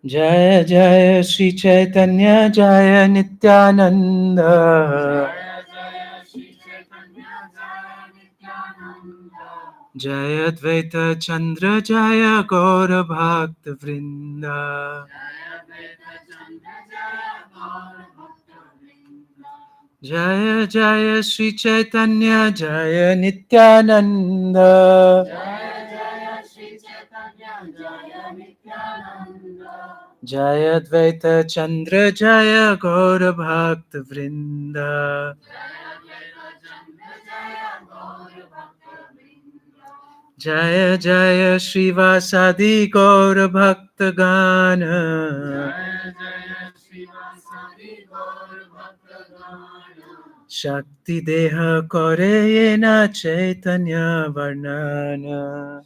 Jaya Jaya Shri Caitanya Jaya Nityananda. Jaya Advaita Chandra Jaya Gaura Bhakta Vrinda. Jaya Jaya Shri Caitanya Jaya Nityananda. Jaya Advaita Chandra Jaya Gaura Bhakta Vrinda. Jaya Jaya Srivasadi Gaura Bhakta Gana. Shakti Deha Kore Yena Chaitanya Varnana.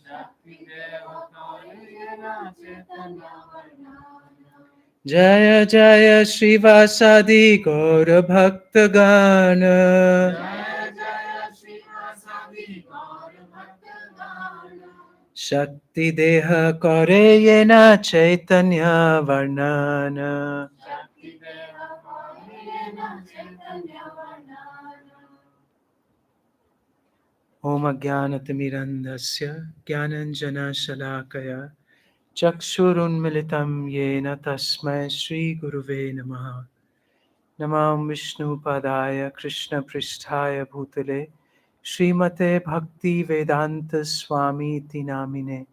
Jaya Jaya Srivasadi Gaura Bhakta Gana. Shakti Deha Kore Yena Chaitanya Varnana. Om Ajnanatimirandasya Jnananjana Shalakaya Chakshurunmilitam Yena Tasmai Shri Guruve Namaha. Namam Vishnu Padaya Krishna Pristhaya Bhutale Srimate Bhakti Vedanta Swami Tinamine.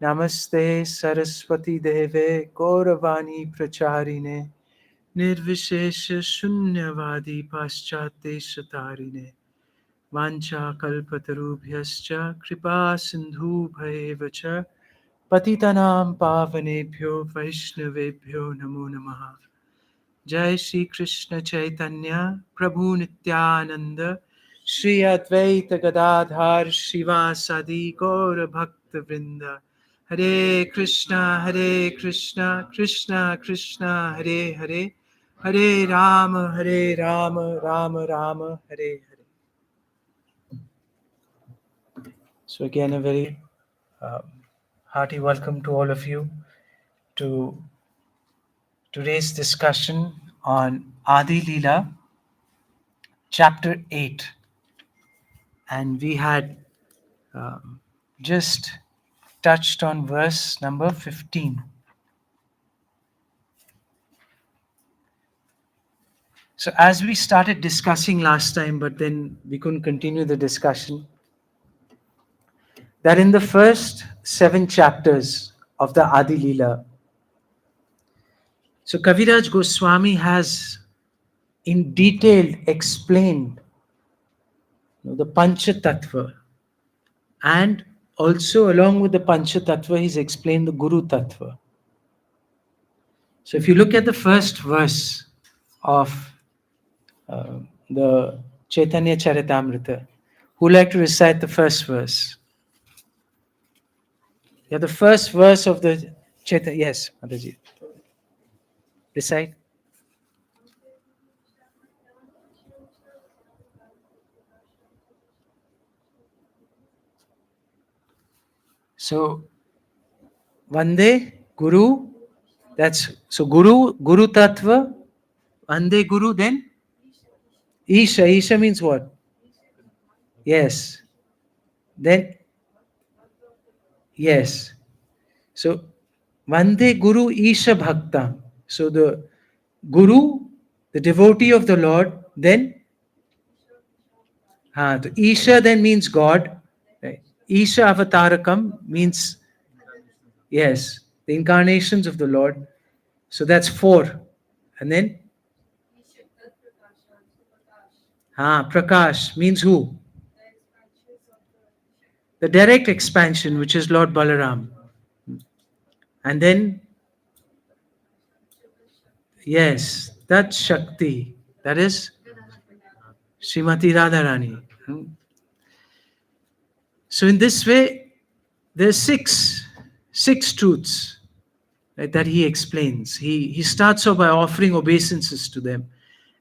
Namaste Saraswati Deve Gauravani Pracharine Nirvishesha Shunyavadi Paschate Shatarine Vancha Kalpatarubhyascha Kripa Sindhu Bhaevacha Patitanam Pavanebhyo Vaishnavebhyo Namo Namaha. Jai Shri Krishna Chaitanya Prabhu Nityananda Shri Advaita Gadadhar Shivasadi Gaura Bhakta Vrinda. Hare Krishna Krishna Krishna Hare Hare Hare Rama Rama Rama Hare Hare. So again a very hearty welcome to all of you to today's discussion on Adi Lila, chapter 8. And we had just touched on verse number 15. So as we started discussing last time, but then we couldn't continue the discussion, that in the first 7 chapters of the Adi Lila, so Kaviraj Goswami has in detail explained the Pancha Tattva, and also along with the Pancha Tattva, he's explained the Guru Tattva. So if you look at the first verse of the Caitanya Caritamrita, who would like to recite the first verse? Yeah, the first verse of the Chaitanya. Yes, Mataji. Recite. So, Vande Guru. That's so Guru Tattva. Vande Guru. Then Isha. Isha means what? Yes. Then yes. So Vande Guru Isha Bhakta. So the Guru, the devotee of the Lord, then the Isha then means God. Right? Isha Avatarakam means, yes, the incarnations of the Lord. So that's 4. And then Prakash means who? The direct expansion, which is Lord Balaram. And then, yes, that's Shakti. That is Srimati Radharani. So in this way, there's six truths, right, that he explains. He starts off by offering obeisances to them.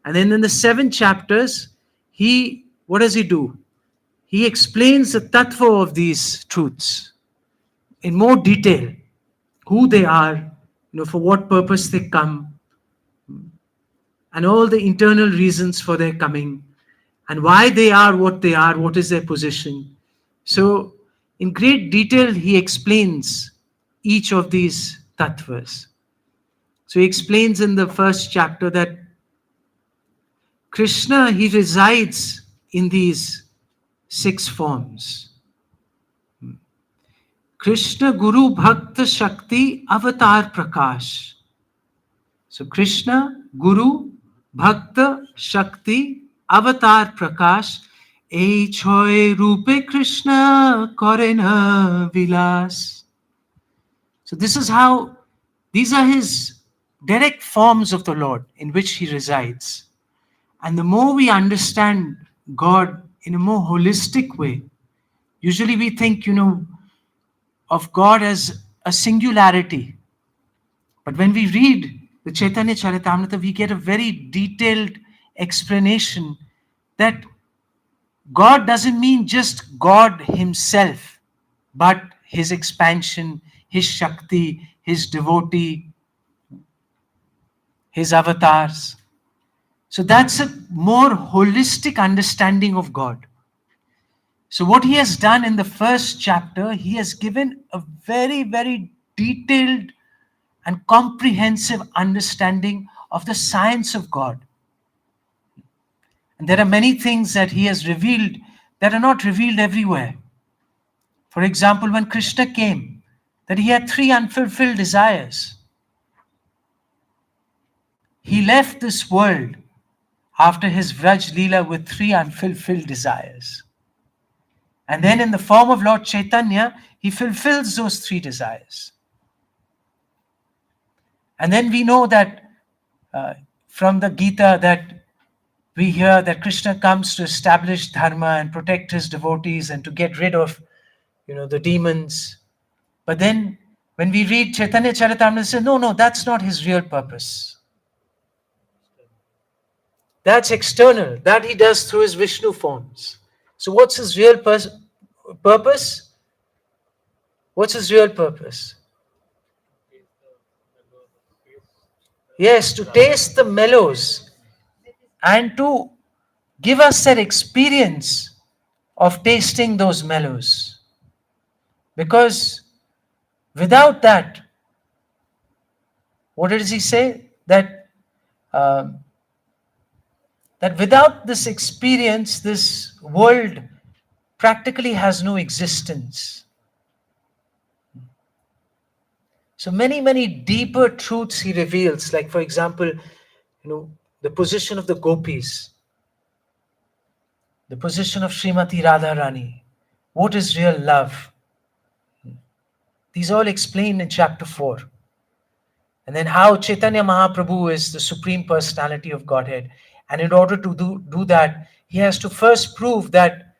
And then in the 7 chapters, what does he do? He explains the tattva of these truths in more detail, who they are, for what purpose they come, and all the internal reasons for their coming, and why they are, what is their position. So, in great detail, he explains each of these tattvas. So, he explains in the first chapter that Krishna, he resides in these six forms. Krishna, Guru, Bhakta, Shakti, Avatar, Prakash. So Krishna, Guru, Bhakta, Shakti, Avatar, Prakash, ei chhoy rupe Krishna kore na vilas. So this is how, these are his direct forms of the Lord in which he resides. And the more we understand God in a more holistic way, usually we think, of God as a singularity. But when we read the Caitanya Caritamrita, we get a very detailed explanation that God doesn't mean just God himself, but his expansion, his Shakti, his devotee, his avatars. So that's a more holistic understanding of God. So what he has done in the first chapter, he has given a very, very detailed and comprehensive understanding of the science of God. And there are many things that he has revealed that are not revealed everywhere. For example, when Krishna came, that he had 3 unfulfilled desires. He left this world after his Vraj lila with 3 unfulfilled desires. And then in the form of Lord Chaitanya, he fulfills those 3 desires. And then we know that from the Gita that we hear that Krishna comes to establish dharma and protect his devotees and to get rid of, the demons. But then when we read Caitanya Caritamrita, we say, no, that's not his real purpose. That's external. That he does through his Vishnu forms. So what's his real purpose? What's his real purpose? Yes, to taste the mellows and to give us that experience of tasting those mellows. Because without that, what does he say? That without this experience, this world practically has no existence. So many, many deeper truths he reveals, like for example, the position of the gopis, the position of Srimati Radharani, what is real love? These all explained in chapter 4. And then how Chaitanya Mahaprabhu is the Supreme Personality of Godhead. And in order to do that, he has to first prove that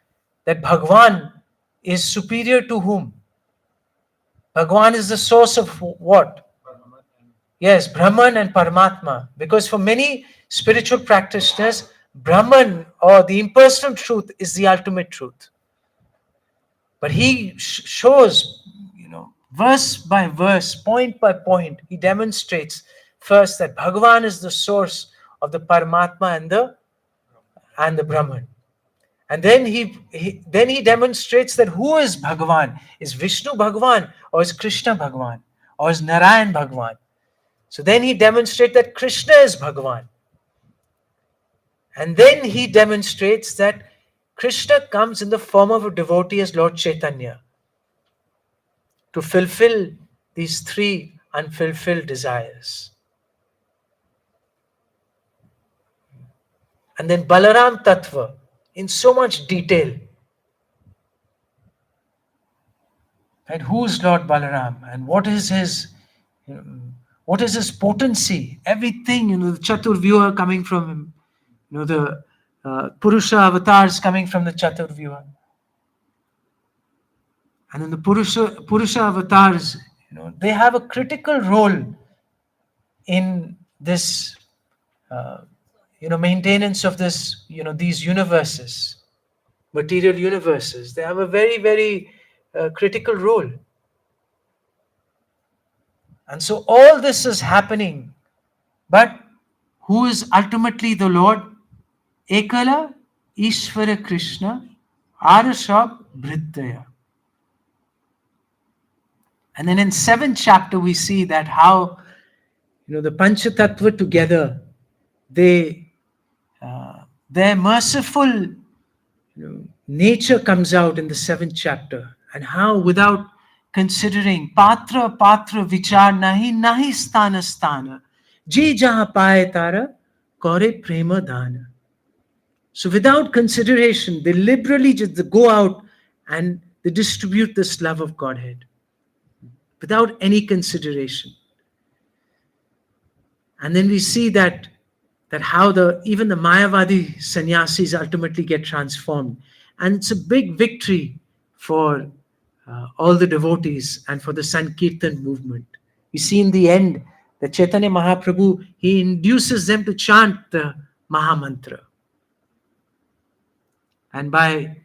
Bhagwan is superior to whom? Bhagwan is the source of what? Yes, Brahman and Paramatma. Because for many spiritual practitioners, Brahman or the impersonal truth is the ultimate truth. But he shows, verse by verse, point by point, he demonstrates first that Bhagavan is the source of the Paramatma and the Brahman. And then he demonstrates that who is Bhagavan? Is Vishnu Bhagavan or is Krishna Bhagavan or is Narayan Bhagavan? So then he demonstrates that Krishna is Bhagavan. And then he demonstrates that Krishna comes in the form of a devotee as Lord Chaitanya to fulfill these 3 unfulfilled desires. And then Balaram Tattva in so much detail. Right? Who is Lord Balaram and what is his potency? Everything, the Chaturvyuha coming from him, the Purusha avatars coming from the Chaturvyuha. And in the Purusha avatars, they have a critical role in this, maintenance of this, these universes, material universes. They have a very, very critical role. And so all this is happening. But who is ultimately the Lord? Ekala Ishvara Krishna Arashab Bhrittaya. And then in 7th chapter we see that how the Panchatattva together, their merciful nature comes out in the 7th chapter, and how without considering patra vichar nahi stana je jaha paaye tara kore prema dana. So without consideration, they liberally just go out and they distribute this love of Godhead without any consideration. And then we see that how even the Mayavadi sannyasis ultimately get transformed. And it's a big victory for all the devotees and for the Sankirtan movement. We see in the end that Chaitanya Mahaprabhu, he induces them to chant the Mahamantra. And by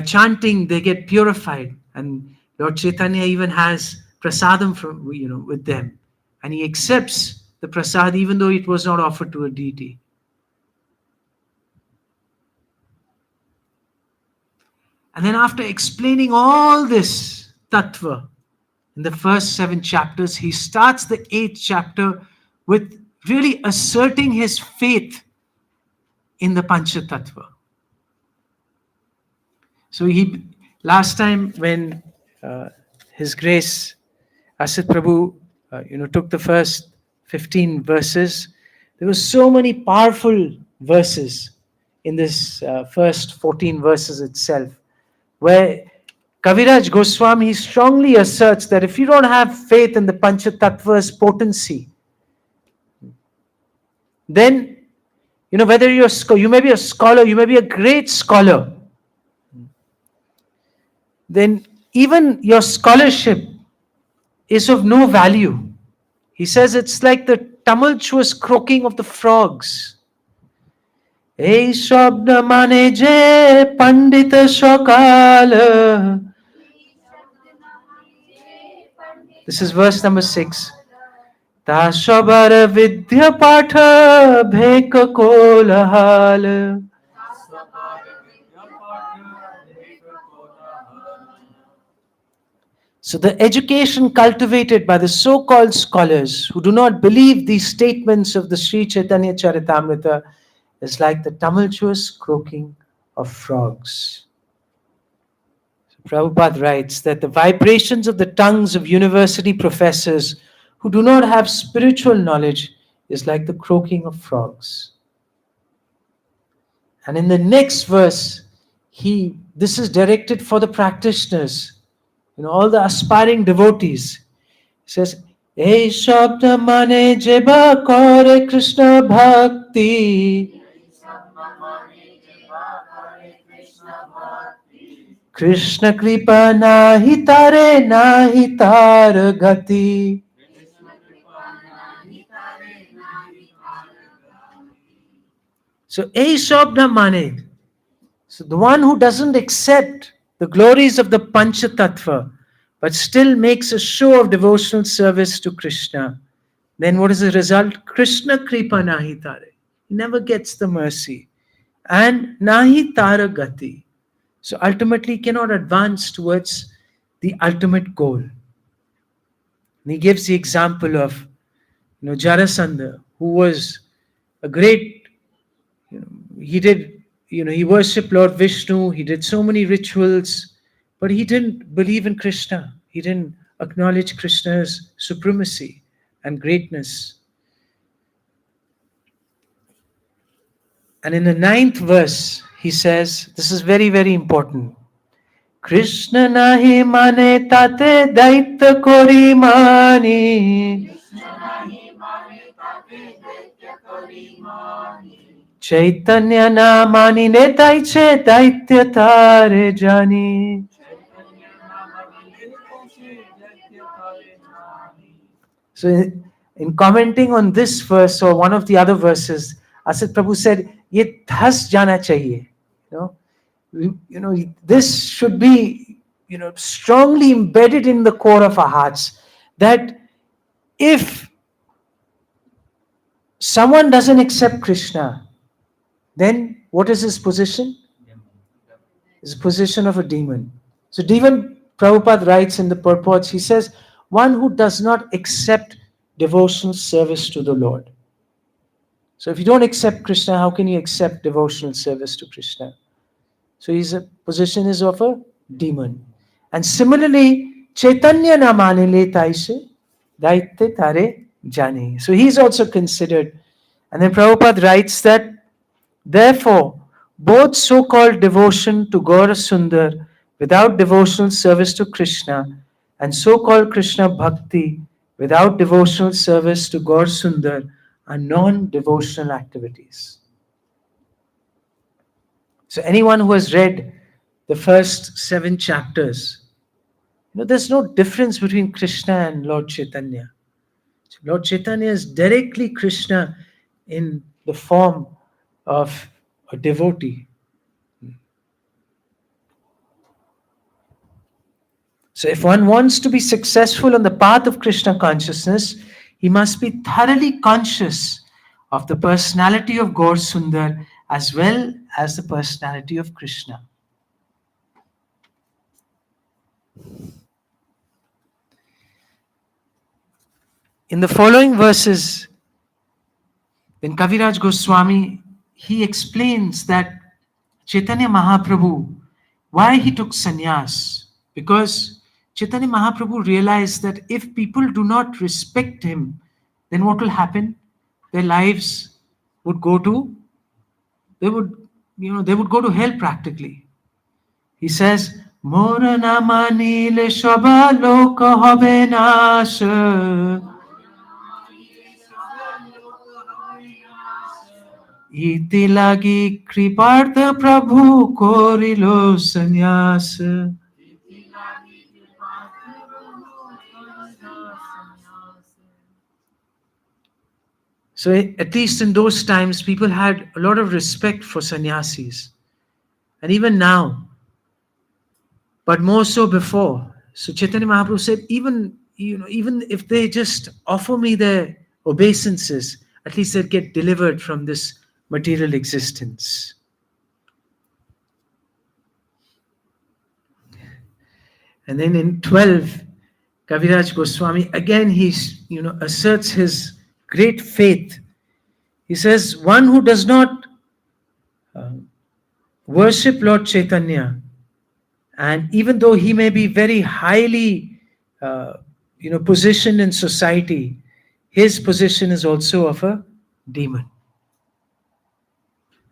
chanting, they get purified. And Lord Chaitanya even has prasadam with them. And he accepts the prasad even though it was not offered to a deity. And then after explaining all this tattva in the first 7 chapters, he starts the 8th chapter with really asserting his faith in the Panchatattva. So last time when His Grace Asit Prabhu took the first 15 verses, there were so many powerful verses in this first 14 verses itself, where Kaviraj Goswami strongly asserts that if you don't have faith in the Panchatattva's potency, then, whether you may be a scholar, you may be a great scholar, then even your scholarship is of no value. He says it's like the tumultuous croaking of the frogs. Ei shabda mane je pandita shakala. This is verse number 6. Ta shabara vidya patha bheka kolahal. So the education cultivated by the so-called scholars who do not believe these statements of the Sri Caitanya Caritamrita is like the tumultuous croaking of frogs. So Prabhupada writes that the vibrations of the tongues of university professors who do not have spiritual knowledge is like the croaking of frogs. And in the next verse, this is directed for the practitioners, all the aspiring devotees. He says, Ei shabda mane jeba kore Krishna bhakti. Krishna kripa nahi tar gati. So, Ei shabda mane. So the one who doesn't accept the glories of the Panchatattva, but still makes a show of devotional service to Krishna, then what is the result? Krishna kripa nahi tare. He never gets the mercy. And nahi tara gati. So ultimately he cannot advance towards the ultimate goal. And he gives the example of Jarasandha, who was a great, he worshipped Lord Vishnu, he did so many rituals, but he didn't believe in Krishna. He didn't acknowledge Krishna's supremacy and greatness. And in the 9th verse, he says, this is very, very important. Krishna nahi mane tate daitya kori mani. Chaitanya na mani netai che daitya tare jani. So in commenting on this verse or one of the other verses, Asit Prabhu said, "Ye dhas jana chahiye." This should be strongly embedded in the core of our hearts, that if someone doesn't accept Krishna, then what is his position? His position of a demon. So even Prabhupada writes in the purports, he says, one who does not accept devotional service to the Lord. So if you don't accept Krishna, how can you accept devotional service to Krishna? So his position is of a demon. And similarly, Caitanya na manile taise daite tare jane. So he's also considered. And then Prabhupada writes that, therefore, both so-called devotion to Gaura Sundar without devotional service to Krishna and so-called Krishna Bhakti without devotional service to Gaura Sundar are non-devotional activities. So anyone who has read the first 7 chapters, there's no difference between Krishna and Lord Chaitanya. Lord Chaitanya is directly Krishna in the form of a devotee. So if one wants to be successful on the path of Krishna consciousness, he must be thoroughly conscious of the personality of Gaur Sundar as well as the personality of Krishna. In the following verses, when Kaviraj Goswami, he explains that Chaitanya Mahaprabhu, why he took sannyas, because Chaitanya Mahaprabhu realized that if people do not respect him, then what will happen? Their lives would go to, they would go to hell practically. He says, Mora nama nile shobha loka hobe nash. ইতি লাগি কৃপার্থ প্রভু করিল সন্ন্যাস. So at least in those times, people had a lot of respect for sannyasis. And even now, but more so before. So Chaitanya Mahaprabhu said, even if they just offer me their obeisances, at least they'll get delivered from this material existence. And then in 12, Kaviraj Goswami, again he asserts his great faith. He says, one who does not worship Lord Chaitanya, and even though he may be very highly positioned in society, his position is also of a demon.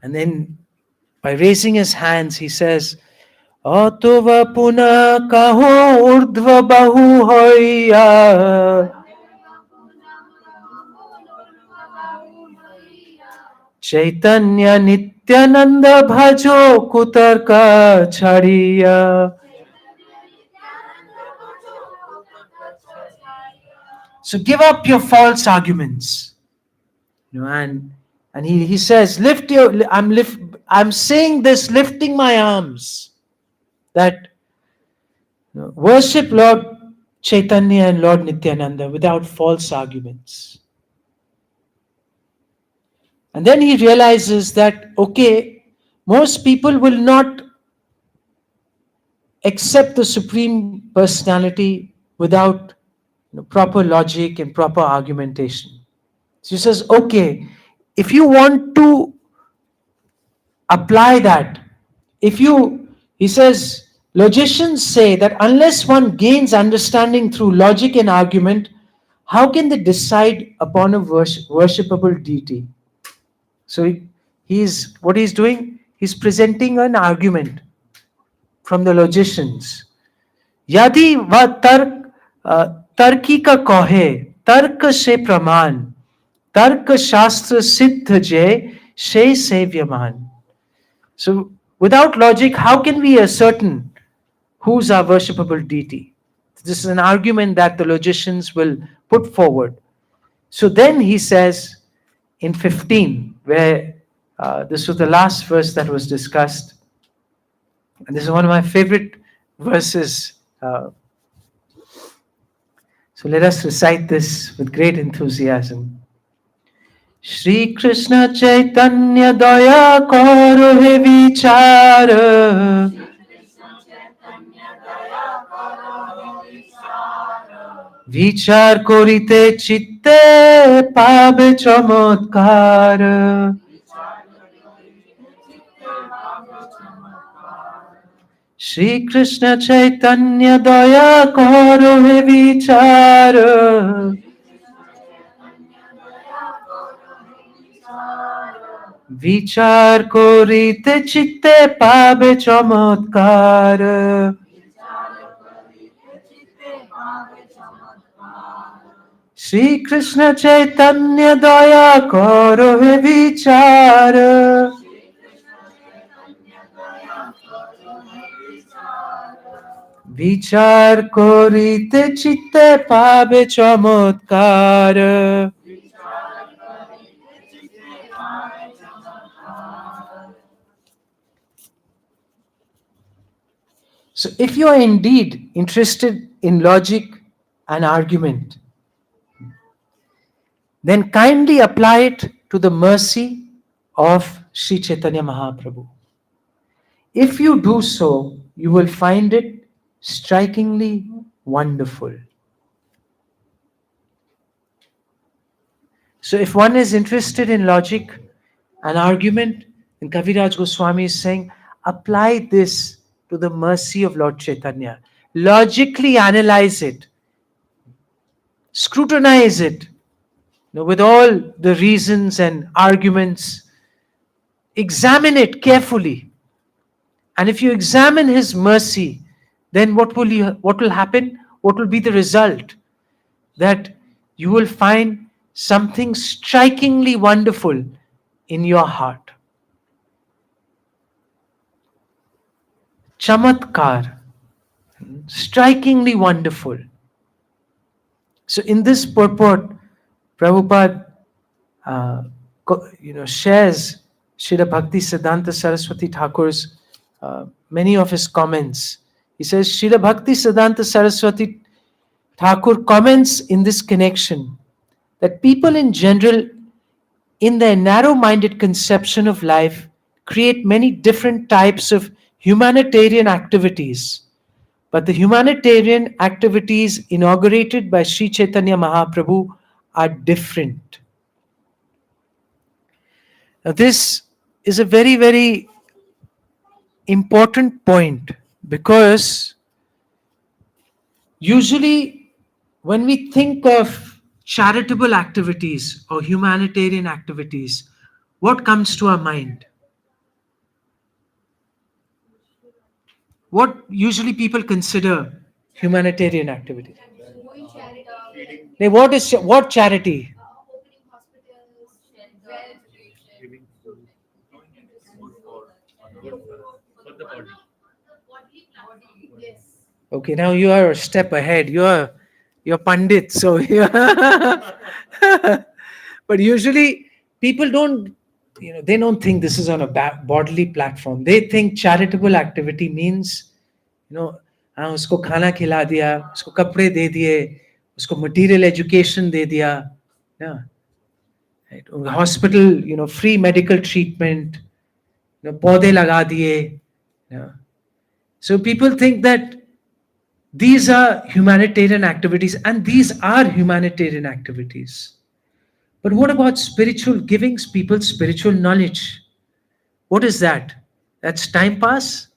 And then by raising his hands, he says, Atova puna kaho urdhva bahu hoya. Chaitanya Nityananda bhajo kutarka chariya. So give up your false arguments. And he says, I'm saying this lifting my arms, that worship Lord Chaitanya and Lord Nityananda without false arguments. And then he realizes that, okay, most people will not accept the Supreme Personality without proper logic and proper argumentation. So he says, okay, if you want to apply that, he says, logicians say that unless one gains understanding through logic and argument, how can they decide upon a worshipable deity? So what he's doing, he's presenting an argument from the logicians. Yadi va tarki ka kahe, tark se praman, tark shastra siddh jay, she sevyaman. So without logic, how can we ascertain who's our worshipable deity? This is an argument that the logicians will put forward. So then he says in 15, where this was the last verse that was discussed, and this is one of my favorite verses. So let us recite this with great enthusiasm. Shri Krishna Chaitanya Daya Karo He Vichara Vichar Korite Chitte Pabe Chamatkar Shri Krishna Chaitanya Daya Karo He Vichara Vichar Korite Chitte Pabe Chamatkar Shri Krishna Chaitanya Daya Karo He Vichara Vichar Korite Chitte Pabe Chamatkar. So if you are indeed interested in logic and argument, then kindly apply it to the mercy of Sri Chaitanya Mahaprabhu. If you do so, you will find it strikingly wonderful. So if one is interested in logic and argument, then Kaviraj Goswami is saying, apply this to the mercy of Lord Chaitanya. Logically analyze it, scrutinize it, with all the reasons and arguments. Examine it carefully. And if you examine his mercy, then what will happen? What will be the result? That you will find something strikingly wonderful in your heart. Chamatkar, strikingly wonderful. So in this purport, Prabhupada shares Srila Bhakti Siddhanta Saraswati Thakur's many of his comments. He says, Srila Bhakti Siddhanta Saraswati Thakur comments in this connection that people in general, in their narrow-minded conception of life, create many different types of humanitarian activities. But the humanitarian activities inaugurated by Sri Chaitanya Mahaprabhu are different. Now, this is a very, very important point, because usually when we think of charitable activities or humanitarian activities, what comes to our mind? What usually people consider humanitarian activities? What charity? Okay, now you are a step ahead. You're Pandit, so but usually people don't, they don't think this is on a bodily platform. They think charitable activity means, हाँ उसको खाना खिला दिया, उसको कपड़े दे दिए, उसको material education दे दिया, yeah, right? Hospital, free medical treatment, पौधे लगा दिए, yeah. So people think that these are humanitarian activities, and these are humanitarian activities. But what about spiritual giving people spiritual knowledge? What is that? That's time pass?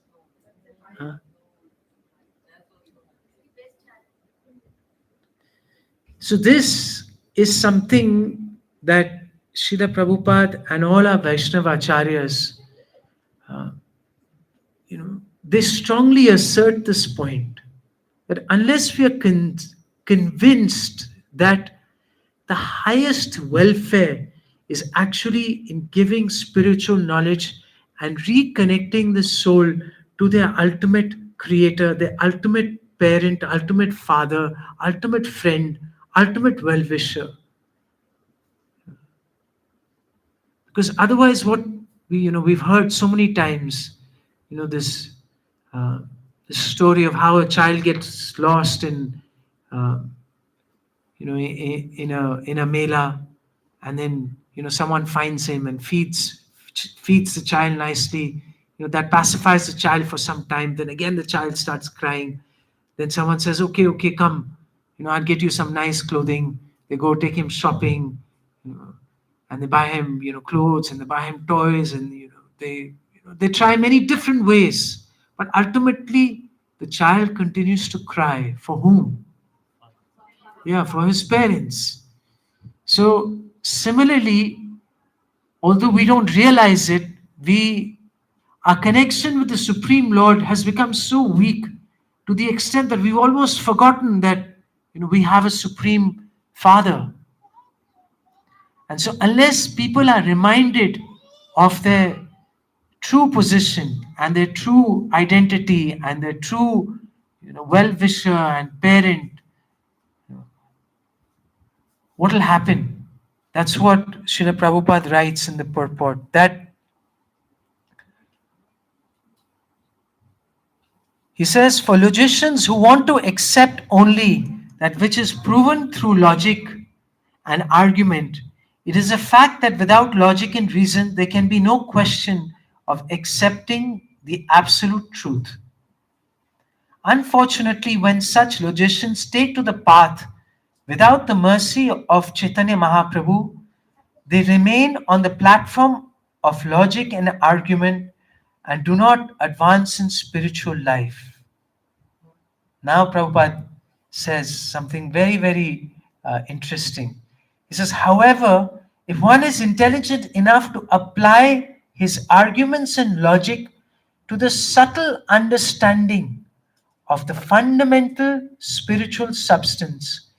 Huh? So this is something that Srila Prabhupada and all our Vaishnava Acharyas, they strongly assert this point, that unless we are convinced that the highest welfare is actually in giving spiritual knowledge and reconnecting the soul to their ultimate creator, their ultimate parent, ultimate father, ultimate friend, ultimate well-wisher. Because otherwise, what we've heard so many times, this story of how a child gets lost in in a mela, and then someone finds him and feeds the child nicely. That pacifies the child for some time. Then again the child starts crying. Then someone says, okay, okay, come, I'll get you some nice clothing. They go take him shopping, you know, and they buy him, clothes, and they buy him toys, and they try many different ways. But ultimately, the child continues to cry. For whom? Yeah, for his parents. So similarly, although we don't realize it, we our connection with the Supreme Lord has become so weak to the extent that we've almost forgotten that we have a Supreme Father. And so unless people are reminded of their true position and their true identity and their true well-wisher and parent, what will happen? That's what Srila Prabhupada writes in the purport, that he says, for logicians who want to accept only that which is proven through logic and argument, it is a fact that without logic and reason, there can be no question of accepting the absolute truth. Unfortunately, when such logicians take to the path without the mercy of Chaitanya Mahaprabhu, they remain on the platform of logic and argument and do not advance in spiritual life. Now Prabhupada says something very, very interesting. He says, however, if one is intelligent enough to apply his arguments and logic to the subtle understanding of the fundamental spiritual substance,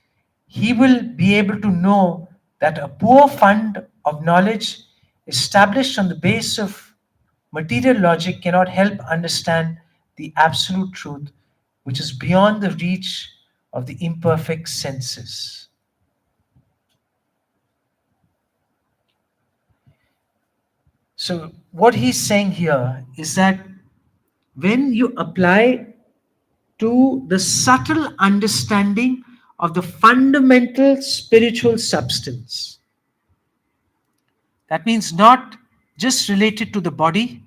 he will be able to know that a poor fund of knowledge established on the base of material logic cannot help understand the absolute truth, which is beyond the reach of the imperfect senses. So what he's saying here is that when you apply to the subtle understanding of the fundamental spiritual substance, that means not just related to the body,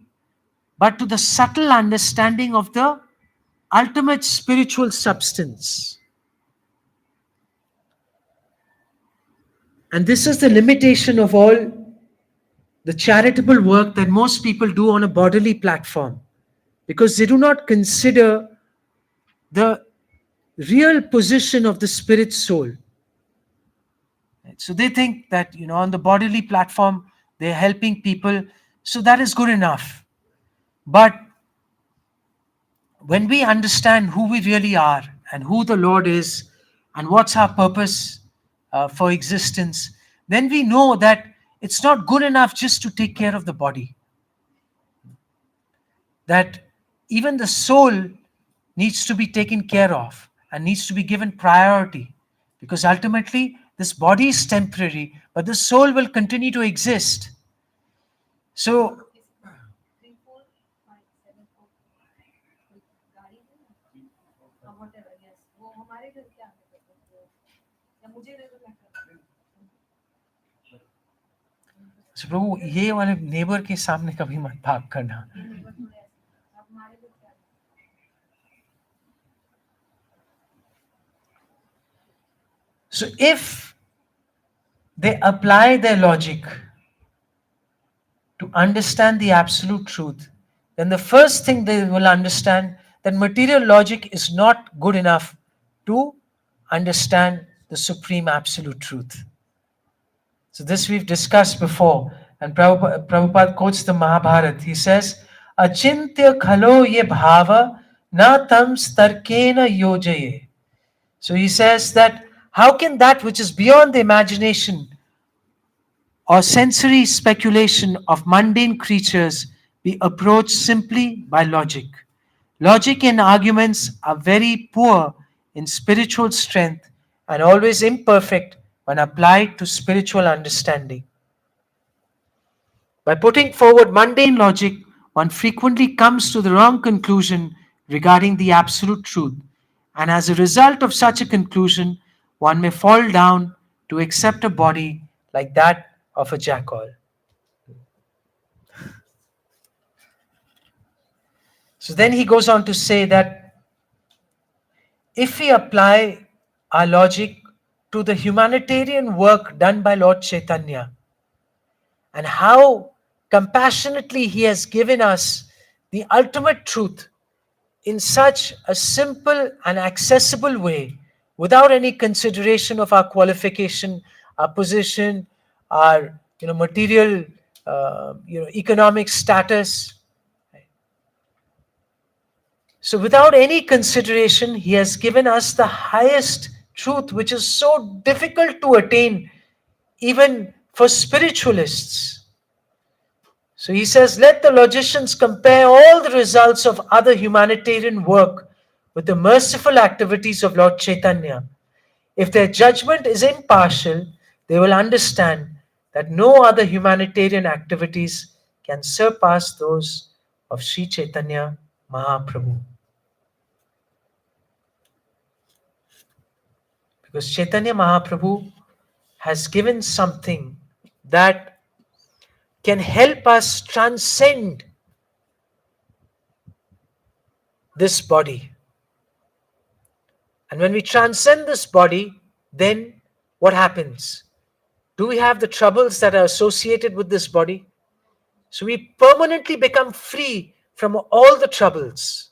but to the subtle understanding of the ultimate spiritual substance. And this is the limitation of all the charitable work that most people do on a bodily platform, because they do not consider the real position of the spirit soul. So they think that, on the bodily platform, they're helping people, so that is good enough. But when we understand who we really are and who the Lord is and what's our purpose for existence, then we know that it's not good enough just to take care of the body. That even the soul needs to be taken care of and needs to be given priority, because ultimately this body is temporary, but the soul will continue to exist. So प्रभु ये वाले neighbour के सामने कभी मत भाग करना. So if they apply their logic to understand the absolute truth, then the first thing they will understand that material logic is not good enough to understand the supreme absolute truth. So this we've discussed before, and Prabhupada quotes the Mahabharata. He says, Achintya khalo ye bhava na tam starkena yojaye. So he says that how can that which is beyond the imagination or sensory speculation of mundane creatures be approached simply by logic? Logic and arguments are very poor in spiritual strength and always imperfect when applied to spiritual understanding. By putting forward mundane logic, one frequently comes to the wrong conclusion regarding the absolute truth. And as a result of such a conclusion, one may fall down to accept a body like that of a jackal. So then he goes on to say that if we apply our logic to the humanitarian work done by Lord Chaitanya and how compassionately he has given us the ultimate truth in such a simple and accessible way, without any consideration of our qualification, our position, our material, economic status. So, without any consideration, he has given us the highest truth, which is so difficult to attain, even for spiritualists. So he says, let the logicians compare all the results of other humanitarian work with the merciful activities of Lord Chaitanya. If their judgment is impartial, they will understand that no other humanitarian activities can surpass those of Sri Chaitanya Mahaprabhu. Because Chaitanya Mahaprabhu has given something that can help us transcend this body. And when we transcend this body, then what happens? Do we have the troubles that are associated with this body? So we permanently become free from all the troubles.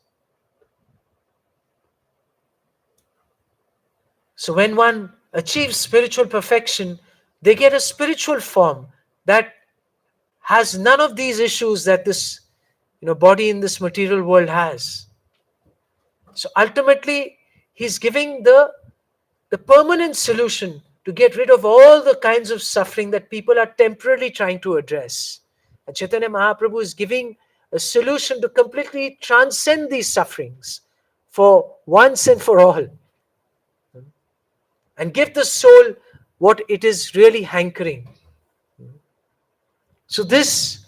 So when one achieves spiritual perfection, they get a spiritual form that has none of these issues that this body in this material world has. So ultimately, he's giving the permanent solution to get rid of all the kinds of suffering that people are temporarily trying to address. And Chaitanya Mahaprabhu is giving a solution to completely transcend these sufferings for once and for all, and give the soul what it is really hankering. So that's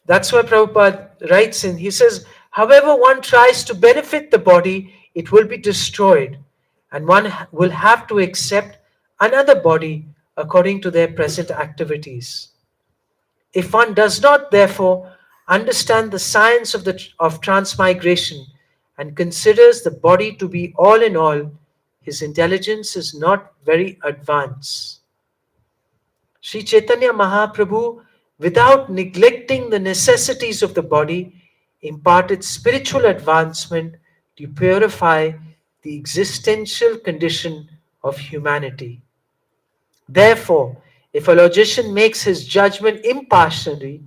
why Prabhupada writes in, he says, however one tries to benefit the body, it will be destroyed, and one will have to accept another body according to their present activities. If one does not, therefore, understand the science of transmigration and considers the body to be all in all, his intelligence is not very advanced. Sri Chaitanya Mahaprabhu, without neglecting the necessities of the body, imparted spiritual advancement to purify the existential condition of humanity. Therefore, if a logician makes his judgment impartially,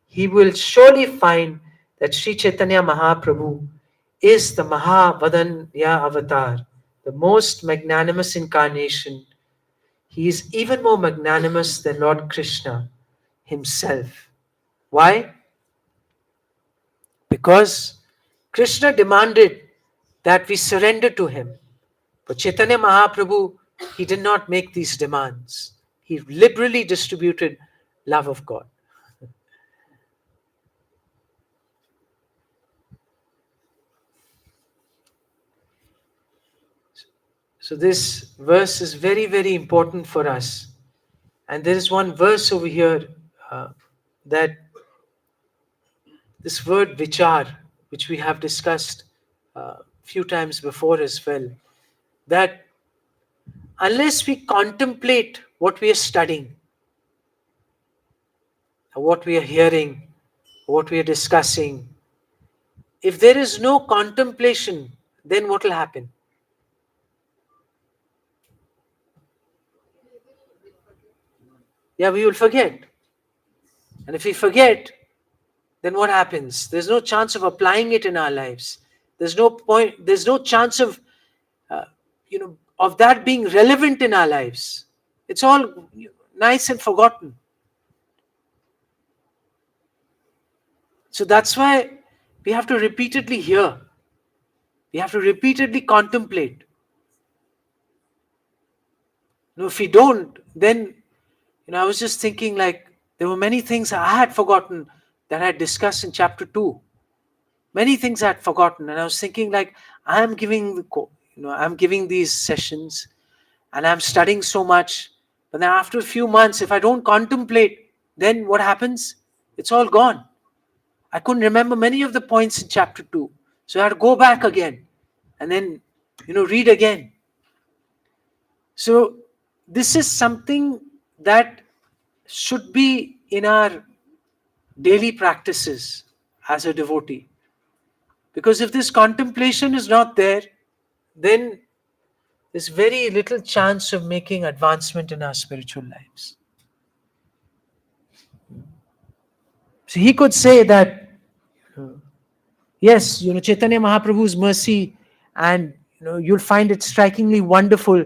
he will surely find that Sri Chaitanya Mahaprabhu is the Mahavadanya Avatar, the most magnanimous incarnation. He is even more magnanimous than Lord Krishna himself. Why? Because Krishna demanded that we surrender to him. But Chaitanya Mahaprabhu, he did not make these demands. He liberally distributed love of God. So this verse is very, very important for us. And there is one verse over here that this word vichar, which we have discussed a few times before as well, that unless we contemplate what we are studying, what we are hearing, what we are discussing, if there is no contemplation, then what will happen? Yeah, we will forget. And if we forget, then what happens? There's no chance of applying it in our lives. There's no point, there's no chance of, of that being relevant in our lives. It's all nice and forgotten. So that's why we have to repeatedly hear. We have to repeatedly contemplate. If we don't, then, I was just thinking like there were many things I had forgotten that I had discussed in chapter 2. Many things I had forgotten, and I was thinking like I'm giving these sessions, and I'm studying so much, but then after a few months, if I don't contemplate, then what happens? It's all gone. I couldn't remember many of the points in chapter 2. So I had to go back again and then, read again. So this is something that should be in our daily practices as a devotee. Because if this contemplation is not there, then there's very little chance of making advancement in our spiritual lives. So he could say that, yes, Chaitanya Mahaprabhu's mercy, and you'll find it strikingly wonderful.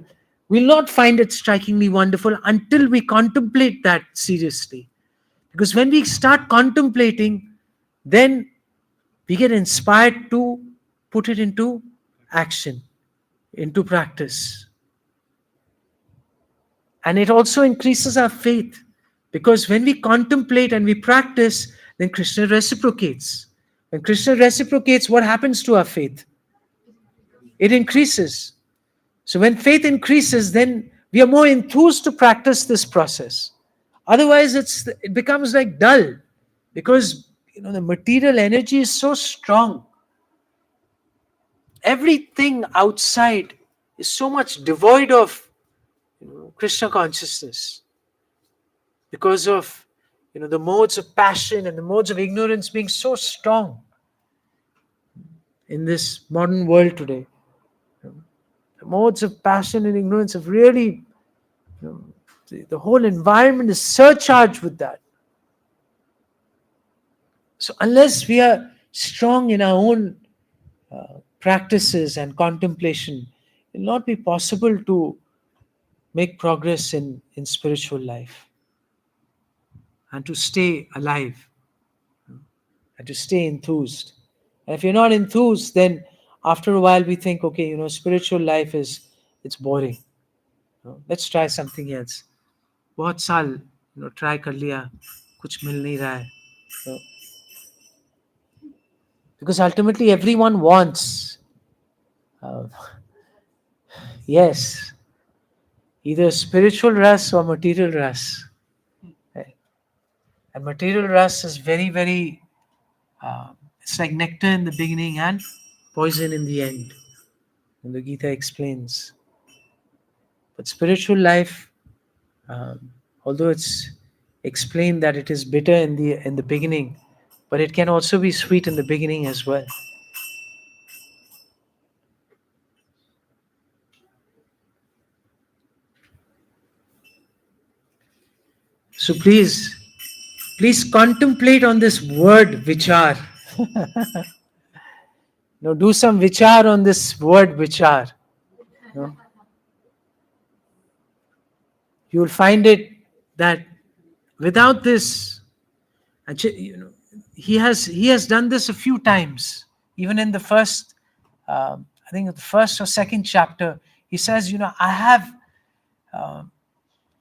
We'll not find it strikingly wonderful until we contemplate that seriously. Because when we start contemplating, then we get inspired to put it into action, into practice. And it also increases our faith, because when we contemplate and we practice, then Krishna reciprocates. When Krishna reciprocates, what happens to our faith? It increases. So when faith increases, then we are more enthused to practice this process. Otherwise, it becomes like dull, because the material energy is so strong. Everything outside is so much devoid of Krishna consciousness, because of the modes of passion and the modes of ignorance being so strong in this modern world today. The modes of passion and ignorance have really, the whole environment is surcharged with that. So unless we are strong in our own practices and contemplation, it will not be possible to make progress in spiritual life and to stay alive and to stay enthused. And if you're not enthused, then after a while we think, okay, spiritual life it's boring. Let's try something else. बहुत साल try कर लिया, कुछ मिल नहीं रहा है. Because ultimately everyone wants, yes, either spiritual ras or material ras. And material ras is very, very, it's like nectar in the beginning and poison in the end. And the Gita explains. But spiritual life, although it's explained that it is bitter in the beginning, but it can also be sweet in the beginning as well. So please contemplate on this word vichar. Do some vichar on this word vichar. You will find it that without this, he has done this a few times. Even in the first, I think the first or second chapter, he says, I have.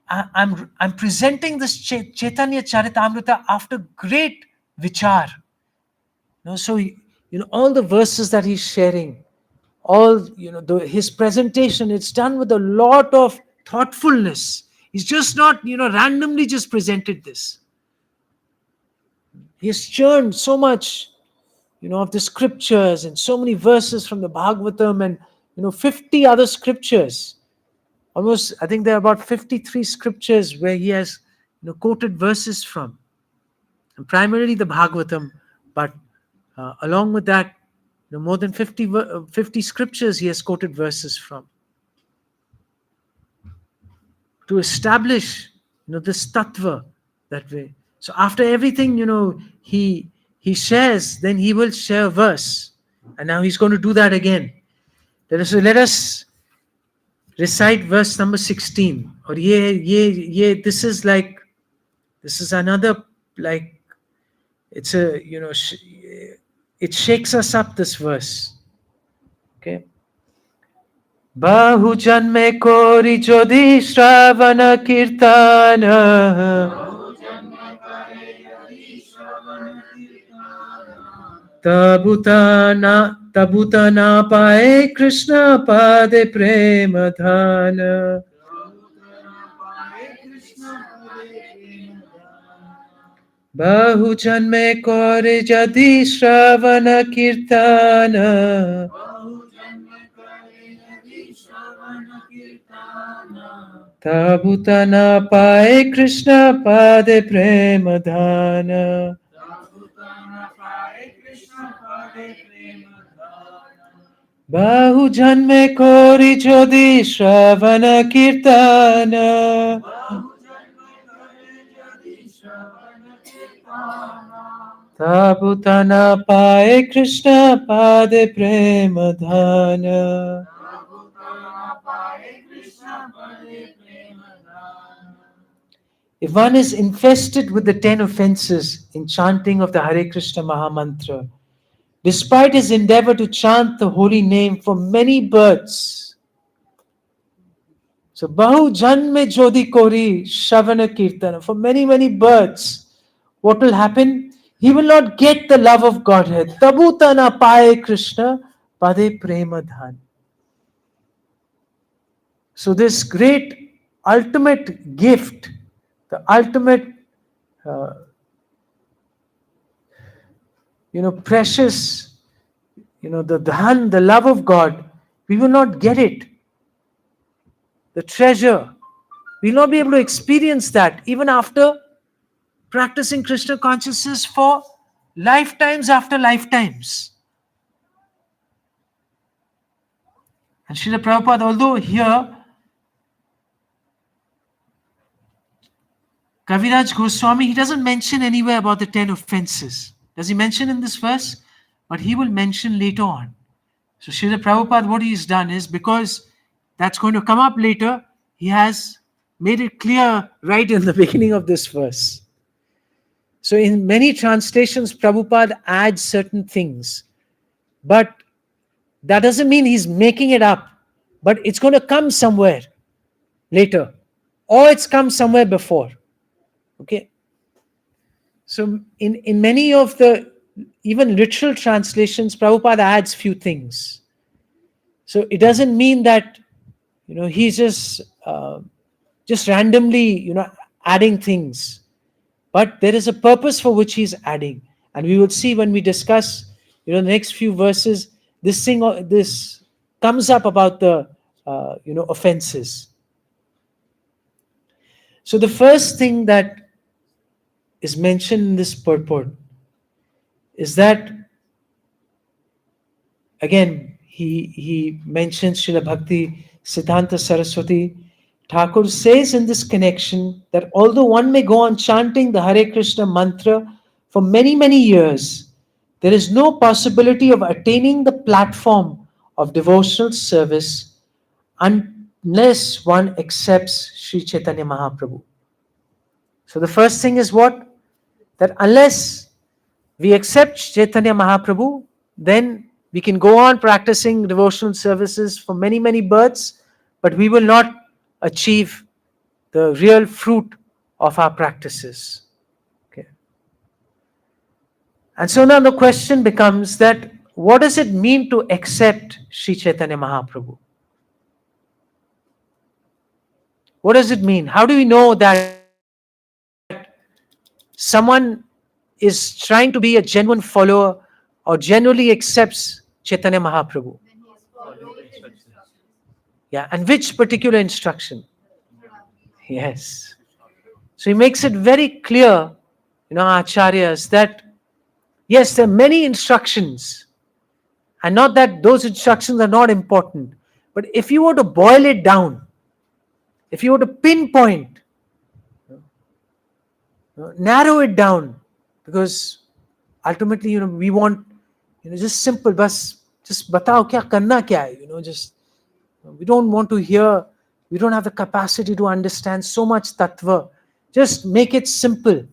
I'm presenting this Caitanya Caritamrita after great vichar. So all the verses that he's sharing, all his presentation, it's done with a lot of thoughtfulness. He's just not randomly just presented this. He has churned so much of the scriptures and so many verses from the Bhagavatam and 50 other scriptures. Almost, I think there are about 53 scriptures where he has quoted verses from, and primarily the Bhagavatam, but along with that, more than 50 scriptures he has quoted verses from to establish this tattva that way. So after everything he shares, then he will share a verse, and now he's going to do that again. Let us recite verse number 16. Or this is another, like, it's a it shakes us up, this verse. Okay. Bahu janme kori jodi shravana kirtana, tabuta na pae Krishna pade prema dhana. Bahu janme kore jadi shravana kirtana. Tabutana pae Krishna pade prema dhana. Bahu janme kori jodi shravana kirtana. Tabutana pae Krishna pade prema dhana. If one is infested with the 10 offenses in chanting of the Hare Krishna Mahamantra, despite his endeavor to chant the holy name for many births, so Bahu Janme Jodi Kori Shavana Kirtana, for many, many births, what will happen? He will not get the love of Godhead. Tabutana Paye Krishna Pade Prema Dhan. So this great ultimate gift, the ultimate precious, the dhan, the love of God, we will not get it. The treasure, we will not be able to experience that even after practicing Krishna consciousness for lifetimes after lifetimes. And Srila Prabhupada, although here Kaviraj Goswami, he doesn't mention anywhere about the 10 offenses. Does he mention in this verse? But he will mention later on. So Srila Prabhupada, what he's done is, because that's going to come up later, he has made it clear right in the beginning of this verse. So in many translations, Prabhupada adds certain things. But that doesn't mean he's making it up. But it's going to come somewhere later. Or it's come somewhere before. Okay. So in many of the even literal translations, Prabhupada adds few things. So it doesn't mean that he's just randomly adding things, but there is a purpose for which he's adding, and we will see when we discuss the next few verses. This comes up about the offenses. So the first thing that is mentioned in this purport is that, again, he mentions Srila Bhakti Siddhanta Saraswati Thakur says in this connection that although one may go on chanting the Hare Krishna mantra for many, many years, there is no possibility of attaining the platform of devotional service unless one accepts Sri Chaitanya Mahaprabhu. So the first thing is what? That unless we accept Chaitanya Mahaprabhu, then we can go on practicing devotional services for many, many births, but we will not achieve the real fruit of our practices. Okay. And so now the question becomes that what does it mean to accept Sri Chaitanya Mahaprabhu? What does it mean? How do we know that someone is trying to be a genuine follower or genuinely accepts Chaitanya Mahaprabhu? Yeah, and which particular instruction? Yes. So he makes it very clear, Acharyas, that yes, there are many instructions, and not that those instructions are not important, but if you were to boil it down, if you were to pinpoint, narrow it down, because ultimately, we want, just simple, just batao kya karna kya hai, just, we don't want to hear, we don't have the capacity to understand so much tattva. Just make it simple.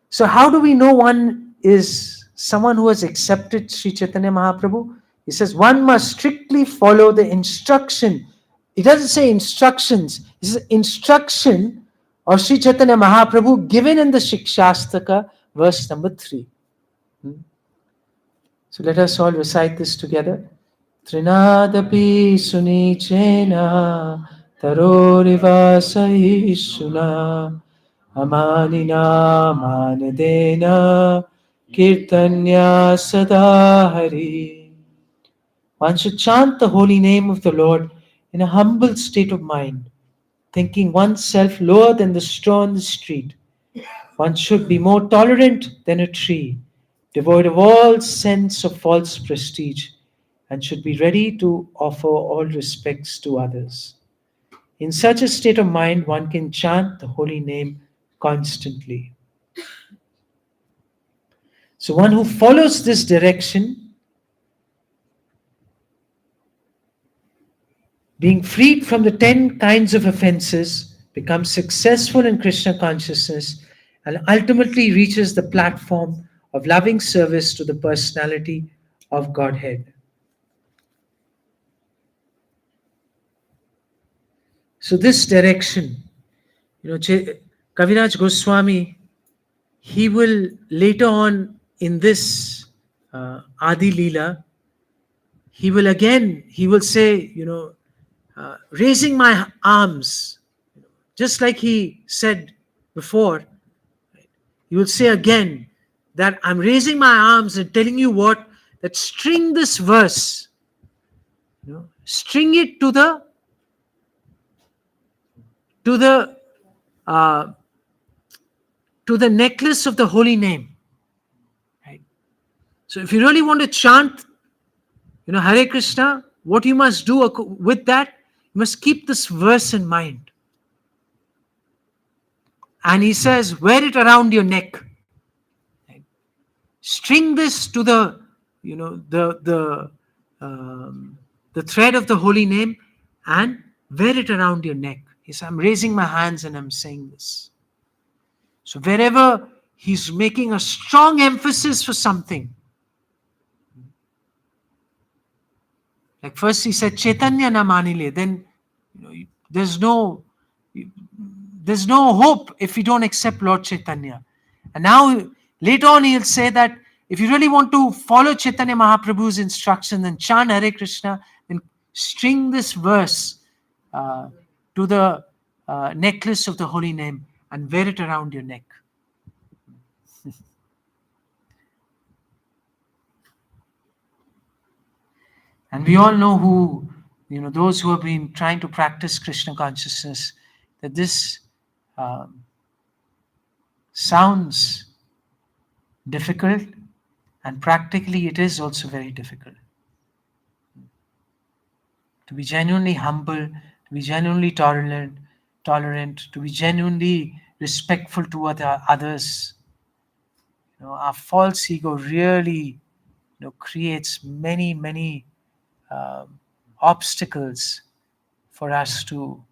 So how do we know one is someone who has accepted Sri Chaitanya Mahaprabhu? He says one must strictly follow the instruction. He doesn't say instructions. He says instruction of Sri Chaitanya Mahaprabhu given in the Shikshastaka, verse number 3. So let us all recite this together. Trinadapi sunichena taroriva sahishuna amanina manadena kirtanya sadahari. One should chant the holy name of the Lord in a humble state of mind, thinking oneself lower than the straw on the street. One should be more tolerant than a tree, devoid of all sense of false prestige, and should be ready to offer all respects to others. In such a state of mind, one can chant the holy name constantly. So, one who follows this direction, being freed from the 10 kinds of offenses, becomes successful in Krishna consciousness and ultimately reaches the platform of loving service to the personality of Godhead. So, this direction, Kaviraj Goswami, he will later on in this Adi Lila, he will say, raising my arms, just like he said before, he will say again that I'm raising my arms and telling you what, that string this verse, string it to the uh, to the necklace of the holy name. Right? So if you really want to chant, Hare Krishna, what you must do with that, you must keep this verse in mind. And he says, wear it around your neck. Right? String this to the, the thread of the holy name and wear it around your neck. He says, I'm raising my hands and I'm saying this. So wherever he's making a strong emphasis for something, like first he said Caitanya na manile, then there's no hope if you don't accept Lord Chaitanya. And now later on he'll say that if you really want to follow Chaitanya Mahaprabhu's instruction, then chant Hare Krishna, then string this verse to the necklace of the holy name and wear it around your neck. And we all know who, those who have been trying to practice Krishna consciousness, that this sounds difficult, and practically it is also very difficult. To be genuinely humble, to be genuinely tolerant, to be genuinely respectful to others. Our false ego really, creates many obstacles for us to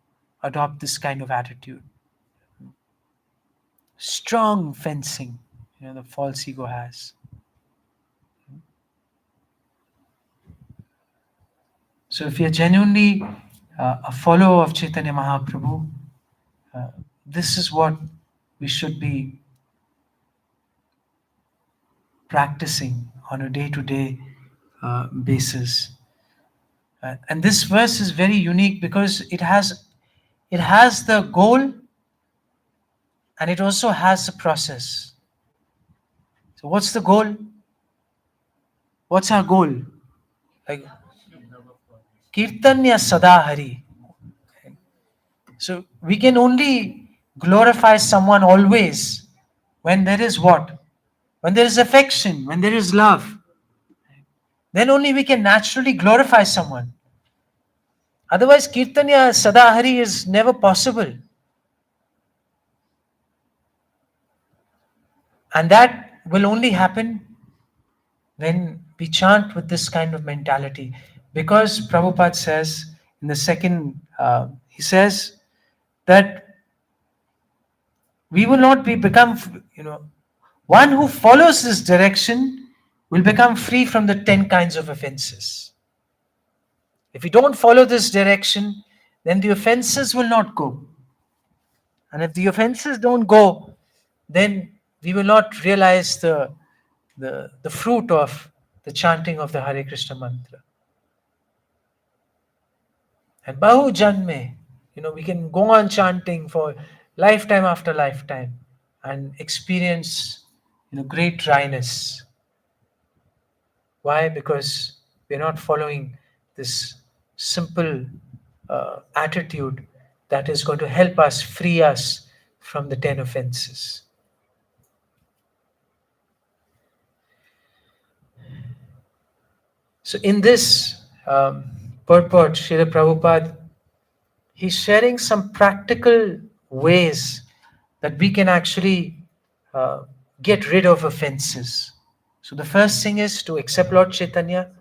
adopt this kind of attitude. Strong fencing, the false ego has. So if you're genuinely a follower of Chaitanya Mahaprabhu, this is what we should be practicing on a day-to-day basis. And this verse is very unique because it has the goal and it also has the process. So what's the goal? What's our goal? Like Kirtanya Sadahari. So we can only glorify someone always when there is what? When there is affection, when there is love. Then only we can naturally glorify someone. Otherwise, Kirtanya Sadahari is never possible. And that will only happen when we chant with this kind of mentality. Because Prabhupada says in the second, he says that we will not become, one who follows this direction will become free from the 10 kinds of offenses. If we don't follow this direction, then the offenses will not go. And if the offenses don't go, then we will not realize the fruit of the chanting of the Hare Krishna mantra. And Bahu Janme, We can go on chanting for lifetime after lifetime and experience, great dryness. Why? Because we're not following this simple attitude that is going to help us, free us from the 10 offenses. So in this purport, Srila Prabhupada, he's sharing some practical ways that we can actually uh, get rid of offenses. So the first thing is to accept Lord Chaitanya,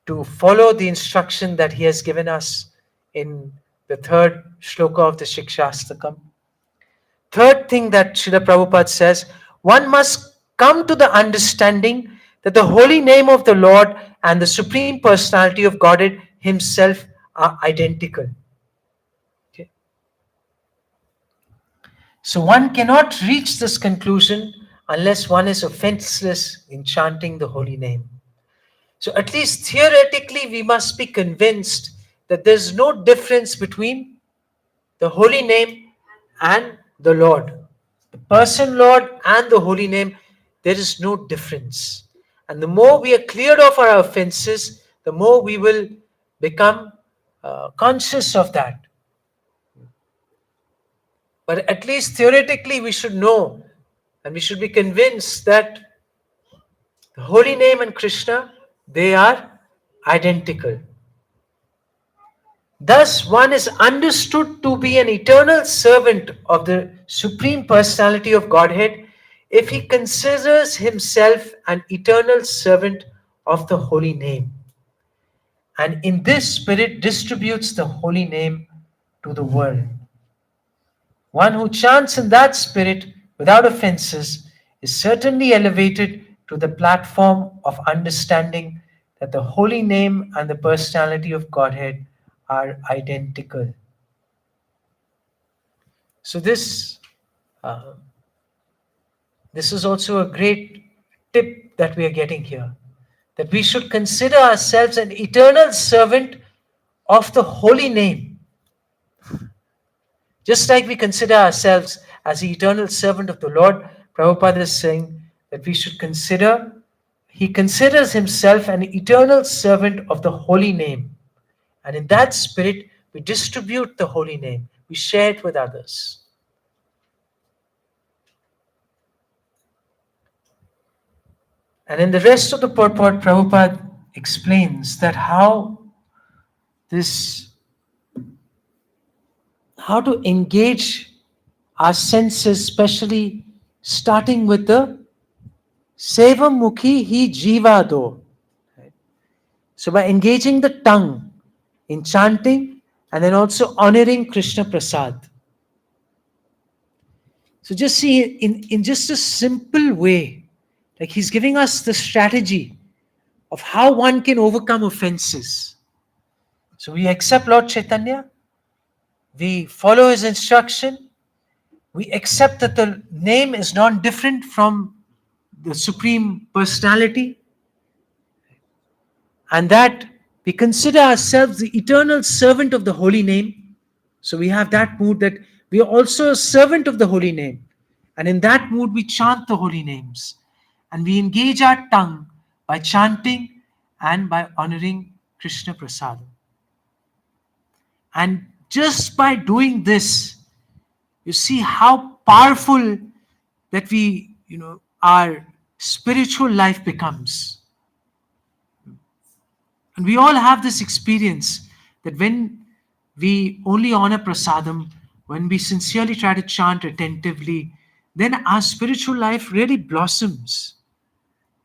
to follow the instruction that he has given us in the third shloka of the Shikshastakam. Third thing that Srila Prabhupada says, one must come to the understanding that the holy name of the Lord and the Supreme Personality of Godhead Himself are identical. Okay. So one cannot reach this conclusion unless one is offenseless in chanting the holy name. So at least theoretically, we must be convinced that there's no difference between the holy name and the Lord. The person Lord and the holy name, there is no difference. And the more we are cleared of our offenses, the more we will become conscious of that. But at least theoretically, we should know and we should be convinced that the holy name and Krishna, they are identical. Thus, one is understood to be an eternal servant of the Supreme Personality of Godhead if he considers himself an eternal servant of the holy name, and in this spirit distributes the holy name to the world. One who chants in that spirit without offenses is certainly elevated to the platform of understanding that the holy name and the personality of Godhead are identical. So uh, this is also a great tip that we are getting here, that we should consider ourselves an eternal servant of the holy name, just like we consider ourselves as the eternal servant of the Lord. Prabhupada is saying that we should consider, he considers himself an eternal servant of the holy name, and in that spirit we distribute the holy name, we share it with others. And in the rest of the purport, Prabhupada explains that how to engage our senses, especially starting with the Sevam Mukhi hi Jiva do. So by engaging the tongue in chanting and then also honoring Krishna Prasad. So just see in just a simple way, like he's giving us the strategy of how one can overcome offenses. So we accept Lord Chaitanya, we follow his instruction, we accept that the name is not different from the Supreme Personality, and that we consider ourselves the eternal servant of the holy name. So we have that mood that we are also a servant of the holy name. And in that mood, we chant the holy names. And we engage our tongue by chanting and by honoring Krishna Prasad. And just by doing this, you see how powerful that our spiritual life becomes. And we all have this experience that when we only honor prasadam, when we sincerely try to chant attentively, then our spiritual life really blossoms.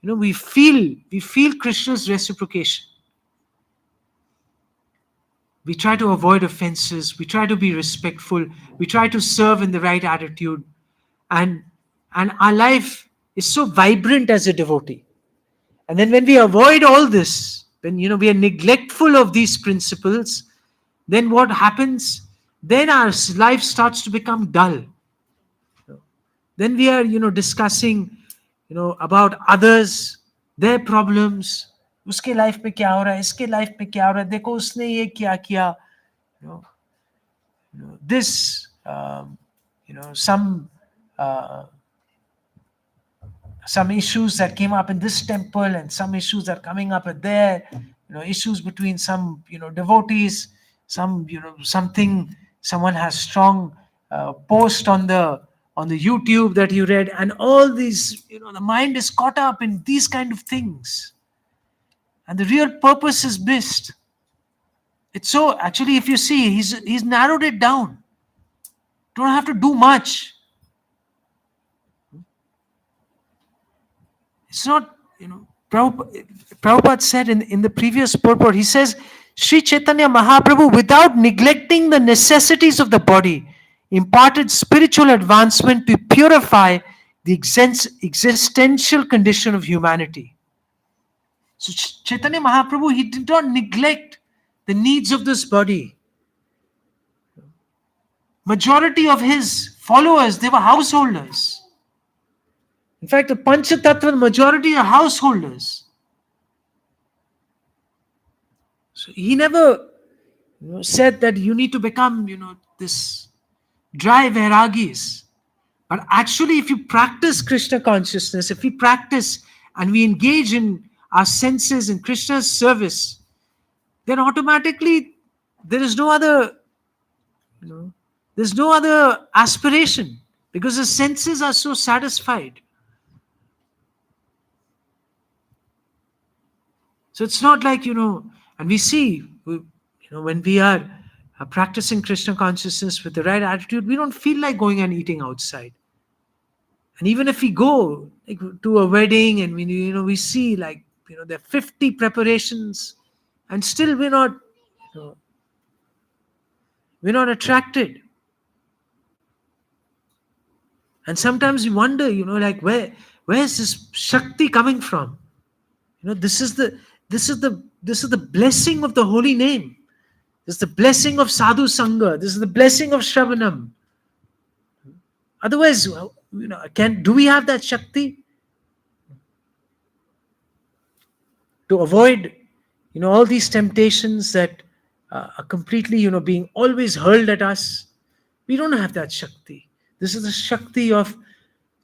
We feel Krishna's reciprocation. We try to avoid offenses, we try to be respectful, we try to serve in the right attitude, and our life is so vibrant as a devotee. And then when we avoid all this, when we are neglectful of these principles, then what happens? Then our life starts to become dull. Then we are discussing about others, their problems. Uske life mein kya ho raha hai, iske life mein kya ho raha hai, dekho usne ye kya kiya. this, some issues that came up in this temple and some issues that are coming up at there, issues between some, devotees, some, something, someone has strong post on the YouTube that you read, and all these, the mind is caught up in these kind of things, and the real purpose is missed. It's so, actually, if you see, he's narrowed it down. Don't have to do much. It's not, Prabhupada said in the previous purport, he says, Sri Chaitanya Mahaprabhu, without neglecting the necessities of the body, imparted spiritual advancement to purify the existential condition of humanity. So Chaitanya Mahaprabhu, he did not neglect the needs of this body. Majority of his followers, they were householders. In fact, the Panchatattva majority are householders. So he never said that you need to become, this dry vairagis. But actually, if you practice Krishna consciousness, if we practice and we engage in our senses in Krishna's service, then automatically there is no other, there's no other aspiration, because the senses are so satisfied. So it's not like, and we see, when we are practicing Krishna consciousness with the right attitude, we don't feel like going and eating outside. And even if we go to a wedding and we see there are 50 preparations, and still we're not attracted. And sometimes we wonder, where is this Shakti coming from? This is the blessing of the holy name. This is the blessing of Sadhu Sangha. This is the blessing of Shravanam. Otherwise, do we have that Shakti to avoid, all these temptations that are completely, being always hurled at us? We don't have that Shakti. This is the Shakti of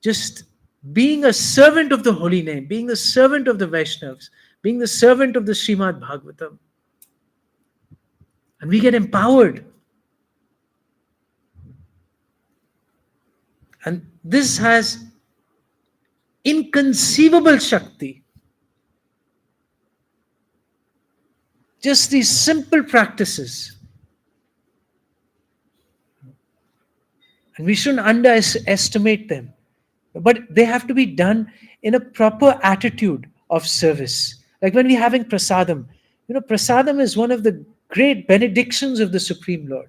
just being a servant of the holy name, being the servant of the Vaishnavas, being the servant of the Srimad Bhagavatam. And we get empowered. And this has inconceivable Shakti. Just these simple practices. And we shouldn't underestimate them. But they have to be done in a proper attitude of service. Like when we're having prasadam. Prasadam is one of the great benedictions of the Supreme Lord.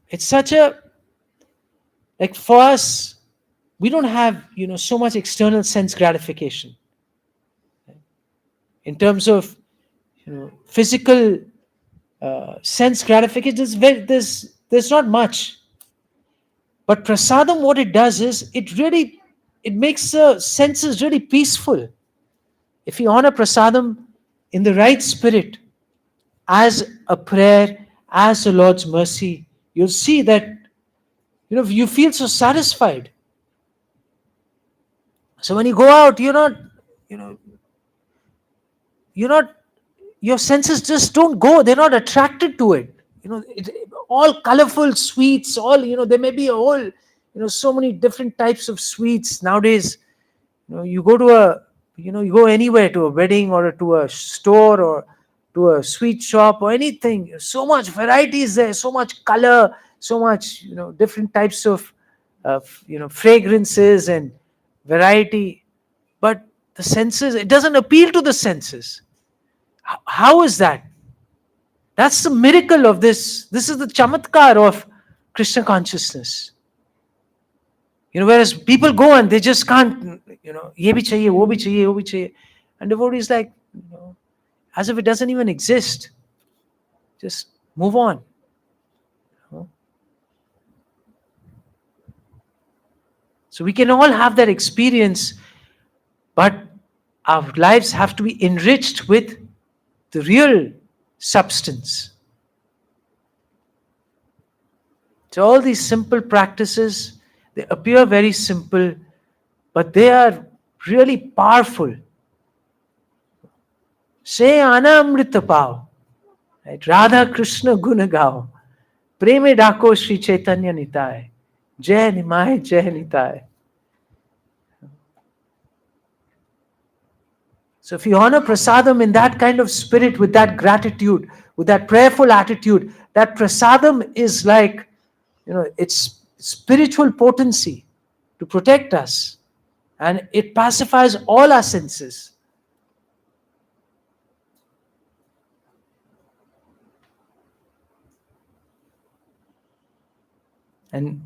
It's such a, for us, we don't have, so much external sense gratification. In terms of, physical sense gratification, there's not much. But prasadam, what it does is, it makes the senses really peaceful. If you honor prasadam in the right spirit, as a prayer, as the Lord's mercy, you'll see that, you feel so satisfied. So when you go out, your senses just don't go. They're not attracted to it. All colorful sweets, there may be so many different types of sweets nowadays. You go to you go anywhere, to a wedding or to a store or to a sweet shop or anything. So much variety is there, so much color, so much, different types of, fragrances and variety. But the senses, it doesn't appeal to the senses. How is that? That's the miracle of this. This is the chamatkar of Krishna consciousness. Whereas people go and they just can't, ye bhi chahiye, wo bhi chahiye, wo bhi chahiye. And devotee is like, as if it doesn't even exist. Just move on. So we can all have that experience, but our lives have to be enriched with the real substance. So all these simple practices, they appear very simple, but they are really powerful. Say Anamrita Pav, right? Radha Krishna Gunagao, Preme Dako Sri Caitanya Nitai, Jai Nimai, Jai Nitai. So if you honor prasadam in that kind of spirit, with that gratitude, with that prayerful attitude, that prasadam is like, it's spiritual potency to protect us, and it pacifies all our senses. And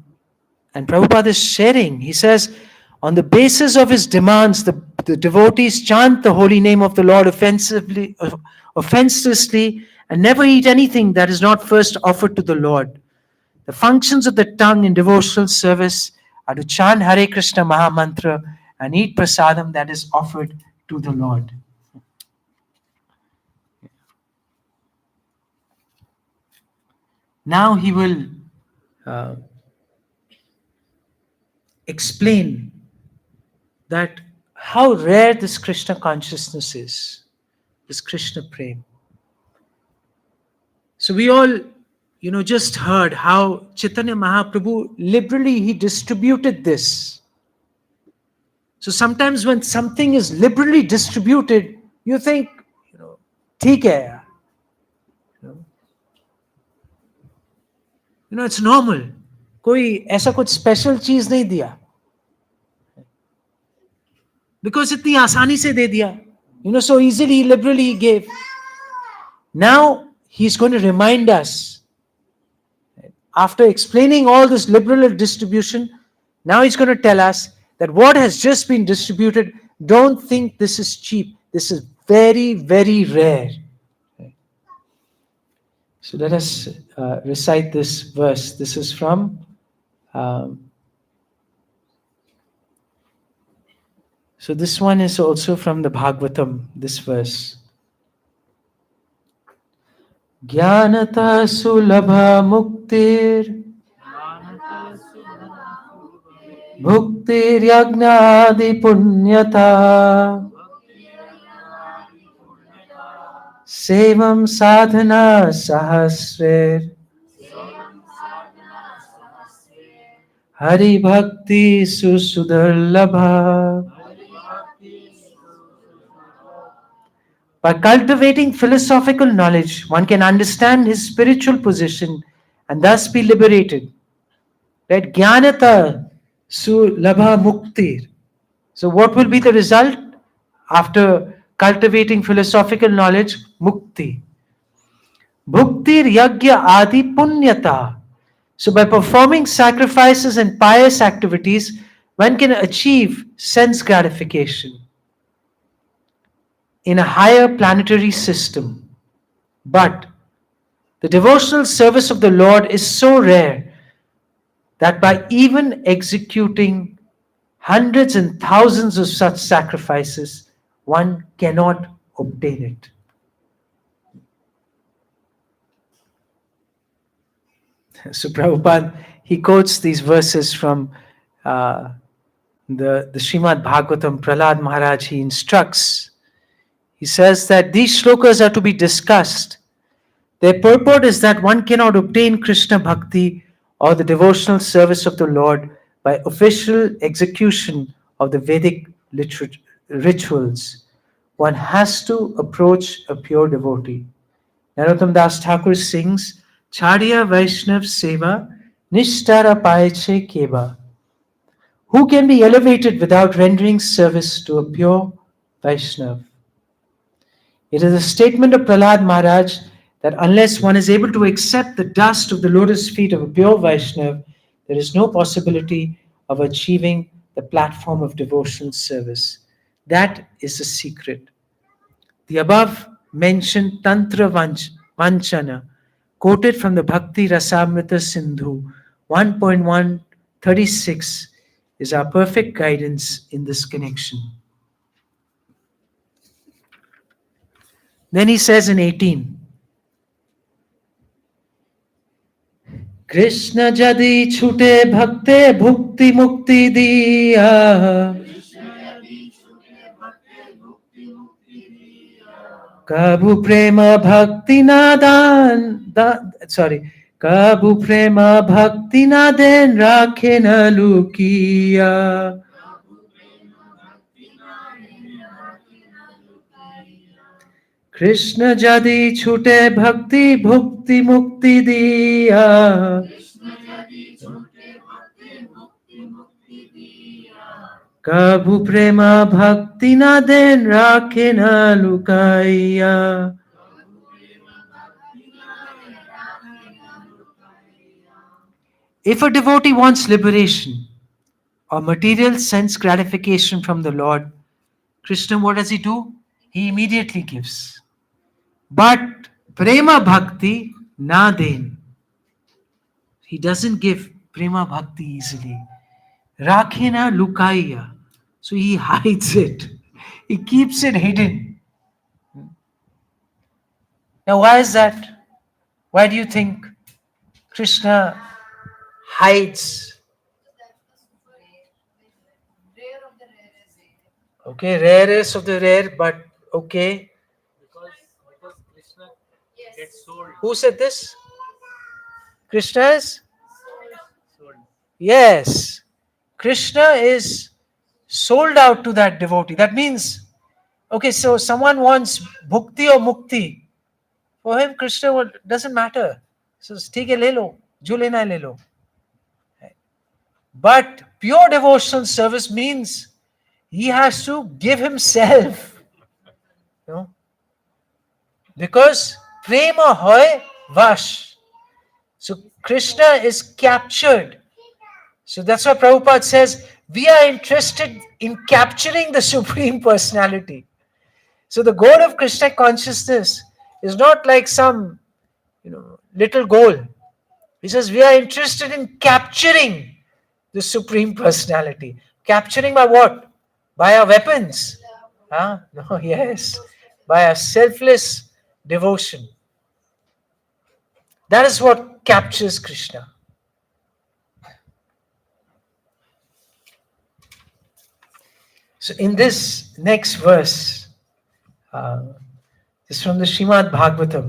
Prabhupada is sharing, he says, on the basis of his demands, the devotees chant the holy name of the Lord offenselessly, and never eat anything that is not first offered to the Lord. The functions of the tongue in devotional service are to chant Hare Krishna Mahamantra and eat prasadam that is offered to the Lord. Now he will explain that how rare this Krishna consciousness is, this Krishna prem. So we all, just heard how Chaitanya Mahaprabhu liberally he distributed this. So sometimes when something is liberally distributed, you think, theek hai, it's normal. कोई ऐसा कुछ special चीज नहीं दिया, because इतनी आसानी से दे दिया, so easily, liberally he gave. Now he's going to remind us, after explaining all this liberal distribution, now he's going to tell us that what has just been distributed, don't think this is cheap. This is very, very rare. So let us recite this verse. This is from so this one is also from the Bhagavatam, this verse. Jnanata sulabha muktir bhuktir yagnadi punyata sevam sadhana sahasrer hari bhakti susudharlabha. By cultivating philosophical knowledge, one can understand his spiritual position and thus be liberated. Right? Jnanata sulabha muktir. So what will be the result after cultivating philosophical knowledge? Mukti. Bhuktir yagya adi punyata. So by performing sacrifices and pious activities, one can achieve sense gratification in a higher planetary system. But the devotional service of the Lord is so rare that by even executing hundreds and thousands of such sacrifices, one cannot obtain it. So Prabhupada, he quotes these verses from the Srimad Bhagavatam. Prahlad Maharaj, he instructs. He says that these shlokas are to be discussed. Their purport is that one cannot obtain Krishna Bhakti or the devotional service of the Lord by official execution of the Vedic rituals. One has to approach a pure devotee. Narottam Das Thakur sings, Charya Vaishnav Seva Nishtara Payeche Keva. Who can be elevated without rendering service to a pure Vaishnav? It is a statement of Prahlad Maharaj that unless one is able to accept the dust of the lotus feet of a pure Vaishnav, there is no possibility of achieving the platform of devotional service. That is the secret. The above mentioned Tantra Vanchana, quoted from the Bhakti Rasamrita Sindhu 1.136, is our perfect guidance in this connection. Then he says in 18, Krishna যদি ছুটে ভক্তে ভুক্তি মুক্তি দিয়া, কবু প্রেম ভক্তি না দান, sorry, কবু প্রেম ভক্তি না দেন রাখে না লুকিয়া। কৃষ্ণ যদি ছুটে ভক্তি ভক্তি মুক্তি দিয়া, কবু প্রেম ভক্তি না দেন রাখে না লুকাইয়া। If a devotee wants liberation or material sense gratification from the Lord, Krishna, what does he do? He immediately gives. But prema bhakti na den. He doesn't give prema bhakti easily. Rakhena lukaiya. So he hides it. He keeps it hidden. Now, why is that? Why do you think Krishna hides? Okay, rarest of the rare, but okay. Because Krishna gets sold. Who said this? Krishna is? Sold. Yes. Krishna is sold out to that devotee. That means, okay, so someone wants bhukti or mukti. For him, Krishna doesn't matter. So, ठीक है ले लो, जो लेना है ले लो. But pure devotional service means he has to give himself. You know? Because prema hoy vash. So Krishna is captured. So that's why Prabhupada says we are interested in capturing the Supreme Personality. So the goal of Krishna consciousness is not like some, little goal. He says we are interested in capturing the Supreme Personality. Capturing by what? By our weapons. Huh? No, yes. By our selfless devotion. That is what captures Krishna. So in this next verse, it's from the Srimad Bhagavatam.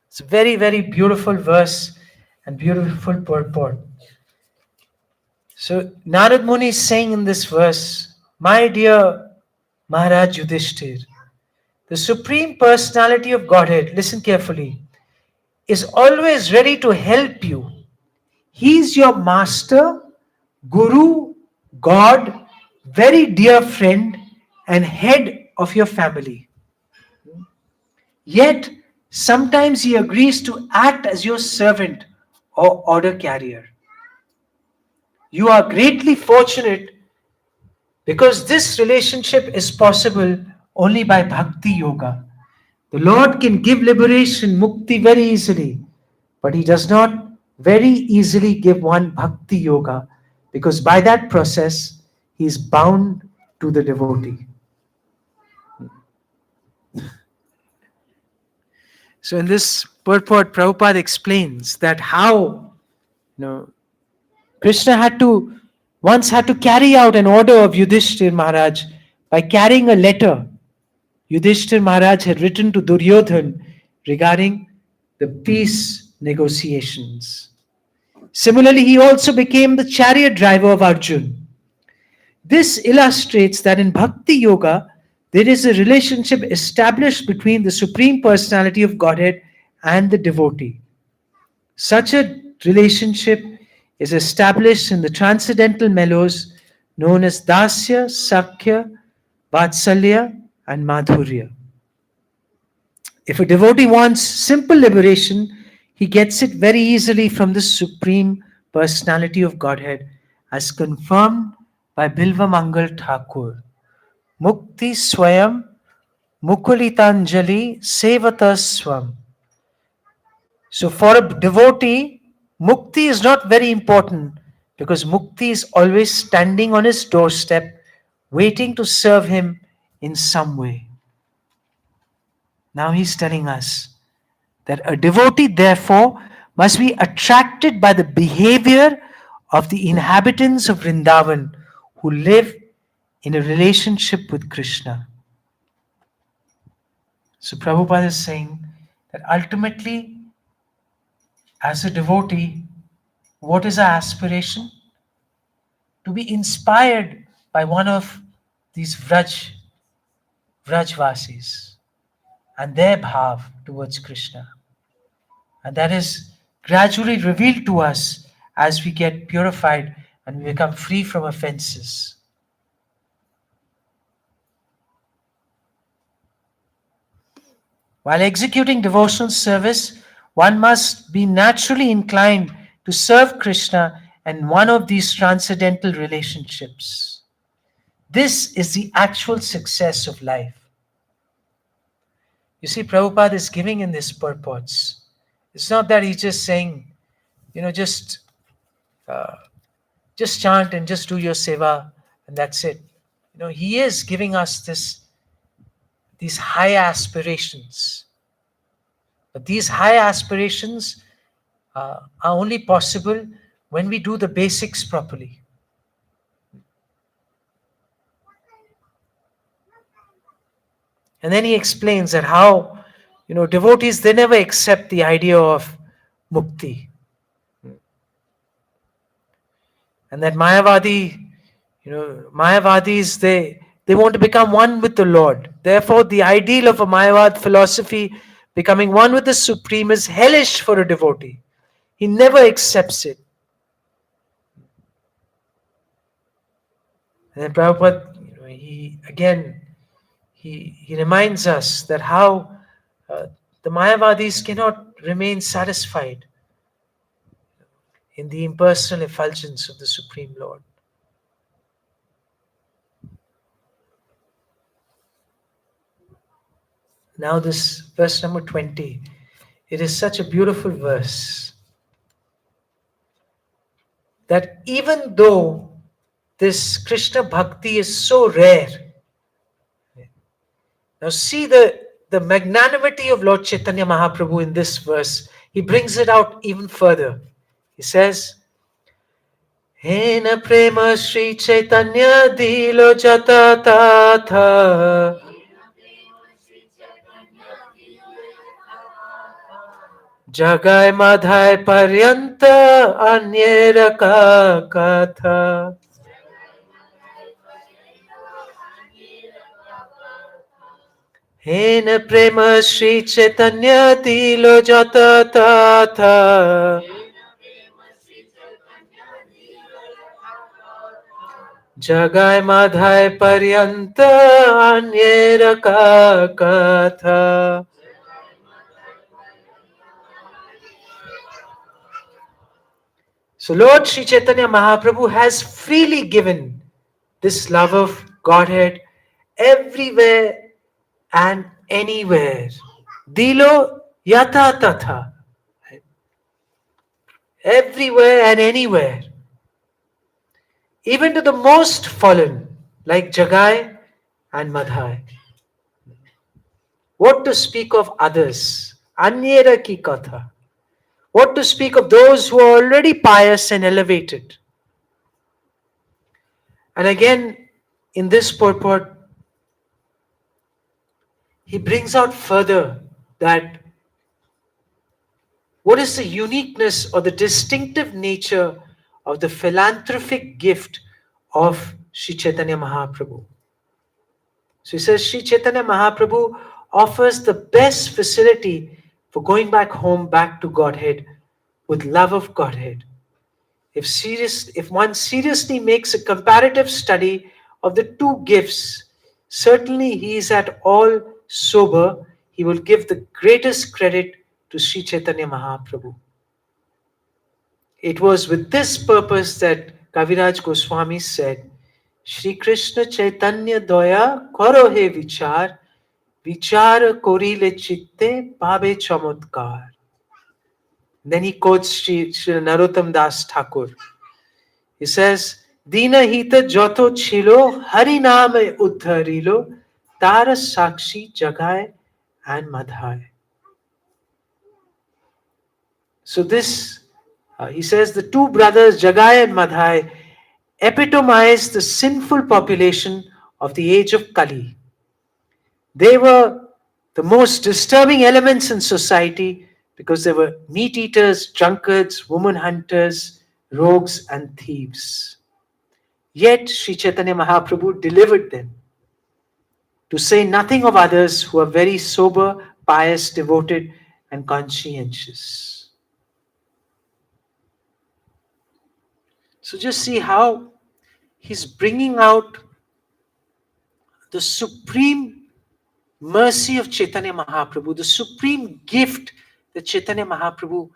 It's a very, very beautiful verse and beautiful purport. So Narad Muni is saying in this verse, my dear Maharaj Yudhishthir, the Supreme Personality of Godhead, listen carefully, is always ready to help you. He is your master, guru, God, very dear friend, and head of your family. Yet, sometimes he agrees to act as your servant or order carrier. You are greatly fortunate because this relationship is possible only by bhakti yoga. The Lord can give liberation, mukti, very easily, but he does not very easily give one bhakti yoga because by that process he is bound to the devotee. So in this purport, Prabhupada explains that how Krishna once had to carry out an order of Yudhishthir Maharaj by carrying a letter Yudhishthir Maharaj had written to Duryodhan regarding the peace negotiations. Similarly, he also became the chariot driver of Arjun. This illustrates that in Bhakti Yoga, there is a relationship established between the Supreme Personality of Godhead and the devotee. Such a relationship is established in the transcendental mellows known as Dasya, Sakhya, Vatsalya, and Madhurya. If a devotee wants simple liberation, he gets it very easily from the Supreme Personality of Godhead, as confirmed by Bilva Mangal Thakur. Mukti Swayam Mukulitanjali Sevata Swam. So for a devotee, Mukti is not very important because Mukti is always standing on his doorstep waiting to serve him in some way. Now he's telling us that a devotee therefore must be attracted by the behavior of the inhabitants of Vrindavan who live in a relationship with Krishna. So Prabhupada is saying that ultimately, as a devotee, what is our aspiration? To be inspired by one of these Vrajvasis and their bhav towards Krishna. And that is gradually revealed to us as we get purified and we become free from offenses. While executing devotional service, one must be naturally inclined to serve Krishna in one of these transcendental relationships. This is the actual success of life. You see, Prabhupada is giving in these purports. It's not that he's just saying, uh, just chant and just do your seva and that's it. He is giving us these high aspirations. But these high aspirations are only possible when we do the basics properly. And then he explains that how, devotees, they never accept the idea of mukti. And that Mayavadis, they want to become one with the Lord. Therefore, the ideal of a Mayavad philosophy, becoming one with the Supreme, is hellish for a devotee. He never accepts it. And then Prabhupada, he reminds us that how the Mayavadis cannot remain satisfied in the impersonal effulgence of the Supreme Lord. Now this verse number 20, it is such a beautiful verse that even though this Krishna Bhakti is so rare, now see the magnanimity of Lord Chaitanya Mahaprabhu in this verse. He brings it out even further. He says, Hena prema Shri Chaitanya dilo jata tatha Jagai madhai paryanta anyera ka katha. Hena prema Shri Chaitanya dilo jata tatha Jagai madhai paryanta anyera ka katha. So Lord Sri Chaitanya Mahaprabhu has freely given this love of Godhead everywhere and anywhere. Dilo yata tatha. Everywhere and anywhere. Even to the most fallen, like Jagai and Madhai. What to speak of others? Anyera ki katha. What to speak of those who are already pious and elevated? And again, in this purport, he brings out further that what is the uniqueness or the distinctive nature of the philanthropic gift of Sri Chaitanya Mahaprabhu. So he says Sri Chaitanya Mahaprabhu offers the best facility for going back home, back to Godhead, with love of Godhead. If one seriously makes a comparative study of the two gifts, certainly he is at all sober, he will give the greatest credit to Sri Chaitanya Mahaprabhu. It was with this purpose that Kaviraj Goswami said, Shri Krishna Chaitanya Doya Karo He Vichar, Vichar Korile Chitte Pabe Chamatkar. Then he quotes Shri Narottam Das Thakur. He says, Dina Hita Joto Chilo Hari Name Uddharilo Tara Sakshi Jagai and Madhai. So this, he says, the two brothers Jagai and Madhai epitomize the sinful population of the age of Kali. They were the most disturbing elements in society because they were meat eaters, drunkards, woman hunters, rogues, and thieves. Yet Sri Chaitanya Mahaprabhu delivered them, to say nothing of others who are very sober, pious, devoted, and conscientious. So just see how he's bringing out the supreme mercy of Chaitanya Mahaprabhu, the supreme gift that Chaitanya Mahaprabhu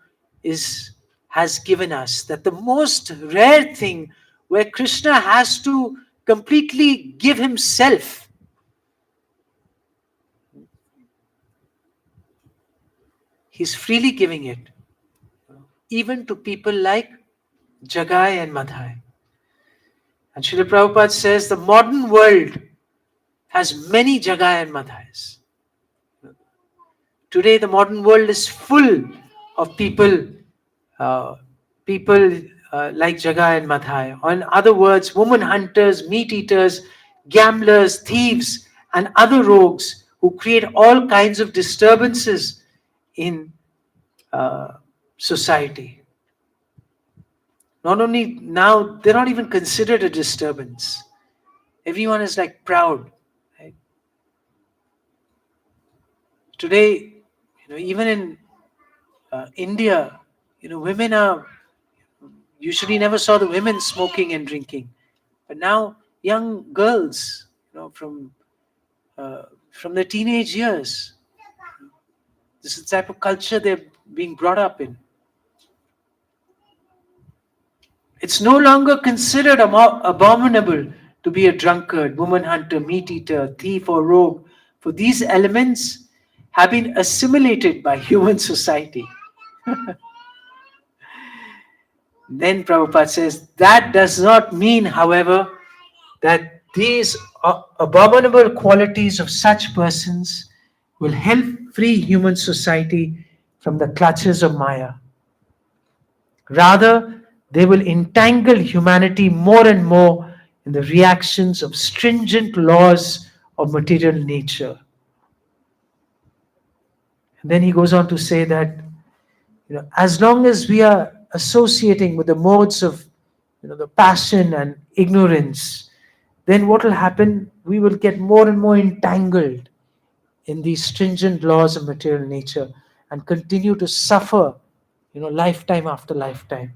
has given us, that the most rare thing where Krishna has to completely give himself. He's freely giving it, even to people like Jagai and Madhai. And Srila Prabhupada says the modern world has many Jagai and Madhais. Today, the modern world is full of people, uh, people like Jagai and Madhai. Or in other words, woman hunters, meat eaters, gamblers, thieves, and other rogues who create all kinds of disturbances in society. Not only now, they're not even considered a disturbance. Everyone is like proud. Right? Today, even in India, women are usually never saw the women smoking and drinking, but now young girls, from their teenage years, this is the type of culture they're being brought up in. It's no longer considered abominable to be a drunkard, woman hunter, meat eater, thief, or rogue, for these elements have been assimilated by human society. Then Prabhupada says, that does not mean, however, that these abominable qualities of such persons will help free human society from the clutches of Maya. Rather, they will entangle humanity more and more in the reactions of stringent laws of material nature. And then he goes on to say that, as long as we are associating with the modes of the passion and ignorance, then what will happen? We will get more and more entangled in these stringent laws of material nature and continue to suffer, lifetime after lifetime.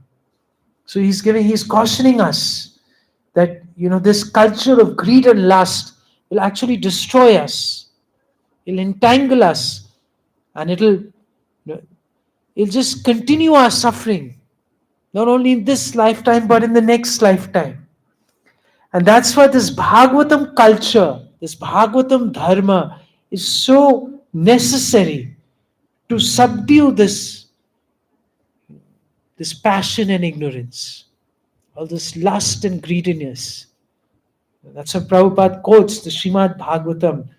So he's cautioning us that this culture of greed and lust will actually destroy us. It'll entangle us, and it'll just continue our suffering, not only in this lifetime but in the next lifetime. And that's why this Bhagavatam culture, this Bhagavatam dharma is so necessary to subdue this passion and ignorance, all this lust and greediness. That's what Prabhupada quotes the Srimad Bhagavatam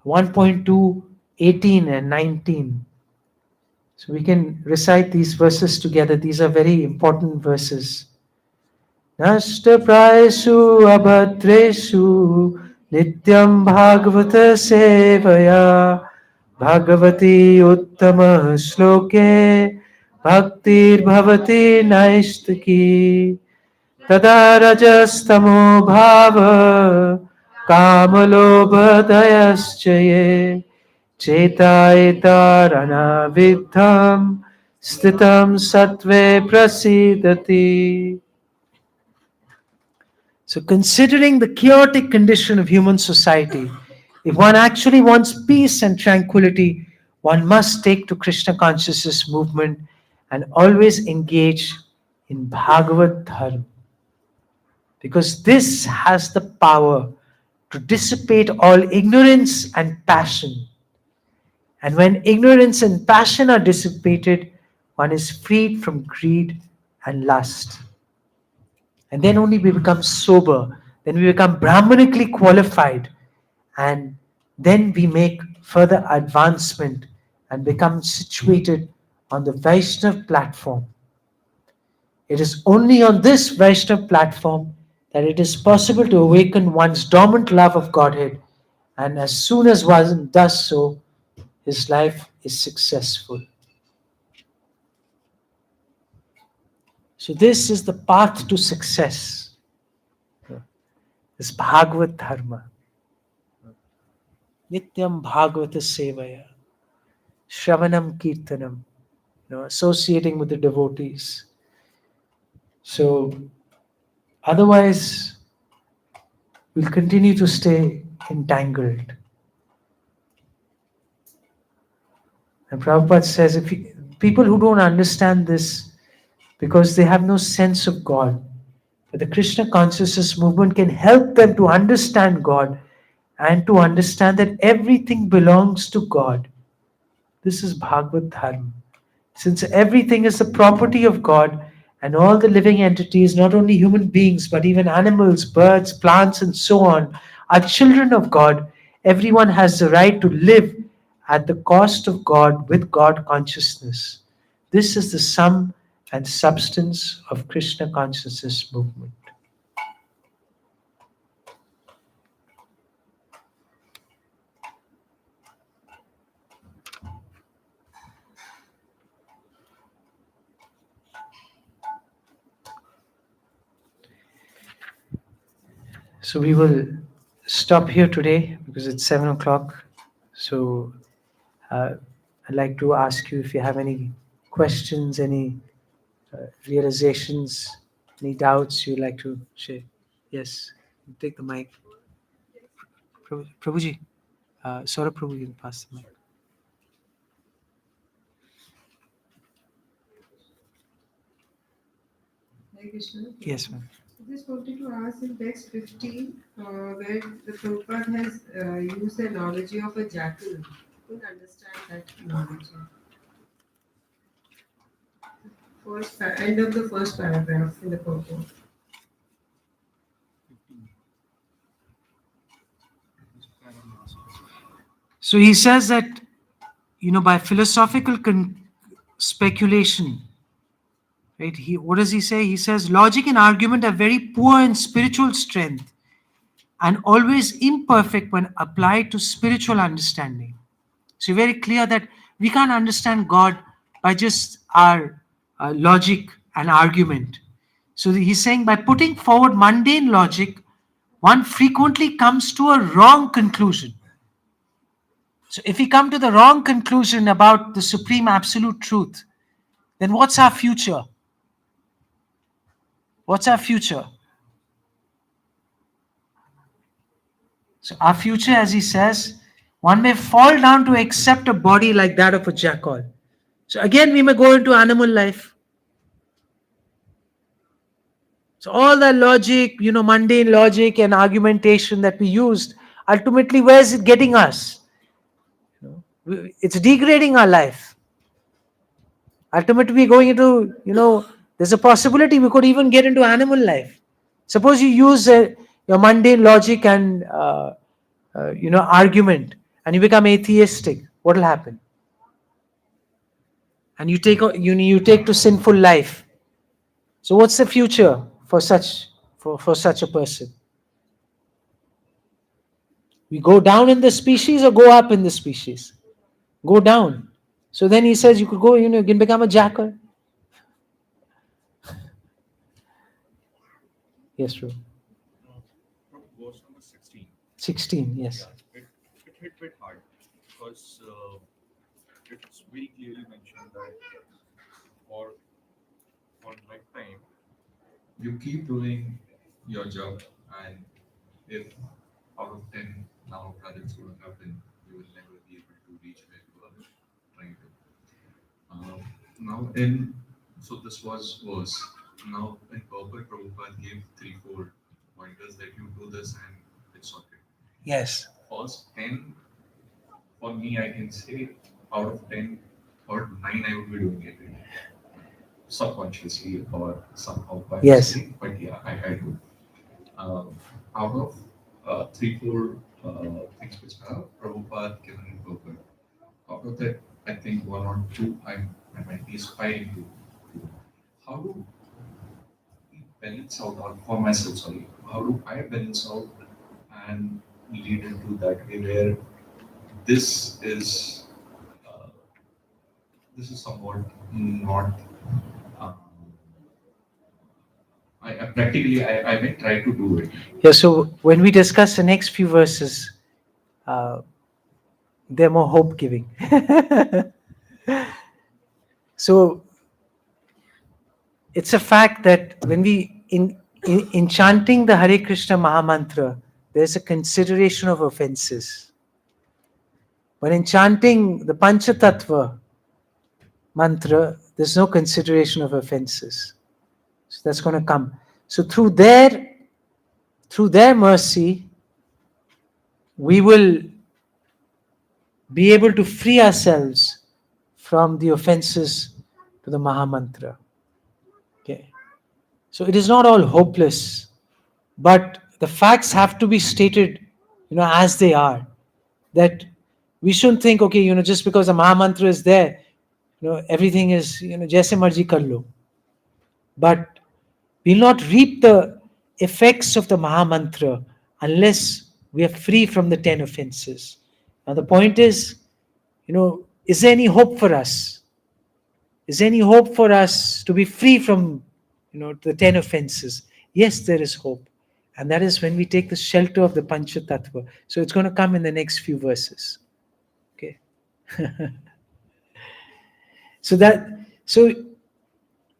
1.2, 18 and 19. So we can recite these verses together. These are very important verses. Nashta prayesu abhadreshu nityam bhagavata sevaya bhagavati uttama shloke bhaktir bhavati naistaki tada rajastamo bhava kamalobhadayaschaye chetaitarana vidham stitam sattve prasidati. So considering the chaotic condition of human society, if one actually wants peace and tranquility, one must take to Krishna consciousness movement and always engage in Bhagavad Dharma. Because this has the power to dissipate all ignorance and passion. And when ignorance and passion are dissipated, one is freed from greed and lust. And then only we become sober, then we become Brahmanically qualified, and then we make further advancement and become situated on the Vaishnav platform. It is only on this Vaishnav platform that it is possible to awaken one's dormant love of Godhead, and as soon as one does so, his life is successful. So, this is the path to success. This Bhagavad Dharma. Nityam Bhagavata Sevaya. Shravanam Kirtanam. Associating with the devotees. So, otherwise, we'll continue to stay entangled. And Prabhupada says, people who don't understand this because they have no sense of God, but the Krishna consciousness movement can help them to understand God and to understand that everything belongs to God. This is Bhagavad Dharma. Since everything is the property of God and all the living entities, not only human beings, but even animals, birds, plants, and so on, are children of God, everyone has the right to live at the cost of God with God consciousness. This is the sum and substance of Krishna consciousness movement. So we will stop here today because it's 7 o'clock. So I'd like to ask you if you have any questions, any realizations, any doubts you'd like to share. Yes, take the mic. Prabhuji, Saurabh Prabhu, you can pass the mic. Hare Krishna. Yes, ma'am. I just wanted to ask in text 15, where the Prabhupada has used the analogy of a jackal. I couldn't understand that analogy. End of the first paragraph in the purport. So he says that, by philosophical speculation, right? What does he say? He says logic and argument are very poor in spiritual strength and always imperfect when applied to spiritual understanding. So very clear that we can't understand God by just our logic and argument. So he's saying by putting forward mundane logic, one frequently comes to a wrong conclusion. So if we come to the wrong conclusion about the supreme absolute truth, then what's our future? What's our future? So our future, as he says, one may fall down to accept a body like that of a jackal. So again, we may go into animal life. So all the logic, mundane logic and argumentation that we used, ultimately, where is it getting us? It's degrading our life. Ultimately, we're going into, there's a possibility we could even get into animal life. Suppose you use your mundane logic and, argument, and you become atheistic. What will happen? And you take to sinful life. So what's the future for such a person? We go down in the species or go up in the species? Go down. So then he says you could go, you can become a jackal. Yes, true. Verse number 16. 16, yes. Yeah, it hit bit hard because it's very clearly mentioned that for lifetime you keep doing your job, and if out of 10 now projects would happen, you will never be able to reach where you are trying to. Now in so this was verse. Now in purport, Prabhupada gave 3-4 pointers that you do this and it's sorted. Yes. First 10, for me, I can say out of 10 or 9, I would be doing it subconsciously or somehow Yes. consciously. But yeah, I do. Out of 3-4 things which are Prabhupada given in purport, out of that, I think 1 or 2 I'm my mind is firing to. How do we balance out, or for myself, sorry, how do I balance out and lead into that way where this is uh, this is somewhat not. Um, I may try to do it. Yeah, so when we discuss the next few verses, uh, they're more hope giving. So it's a fact that when in chanting the Hare Krishna Mahamantra, there's a consideration of offenses. But in chanting the Panchatattva mantra, there's no consideration of offenses. So that's going to come. So through their mercy, we will be able to free ourselves from the offenses to the Mahamantra. Okay. So it is not all hopeless, but the facts have to be stated, as they are. That we shouldn't think, okay, just because the Mahamantra is there, everything is, jaise marji kar lo. But we'll not reap the effects of the Mahamantra unless we are free from the 10 offenses. Now the point is, is there any hope for us? Is there any hope for us to be free from, the 10 offenses? Yes, there is hope. And that is when we take the shelter of the Panchatattva. So it's going to come in the next few verses. Okay. So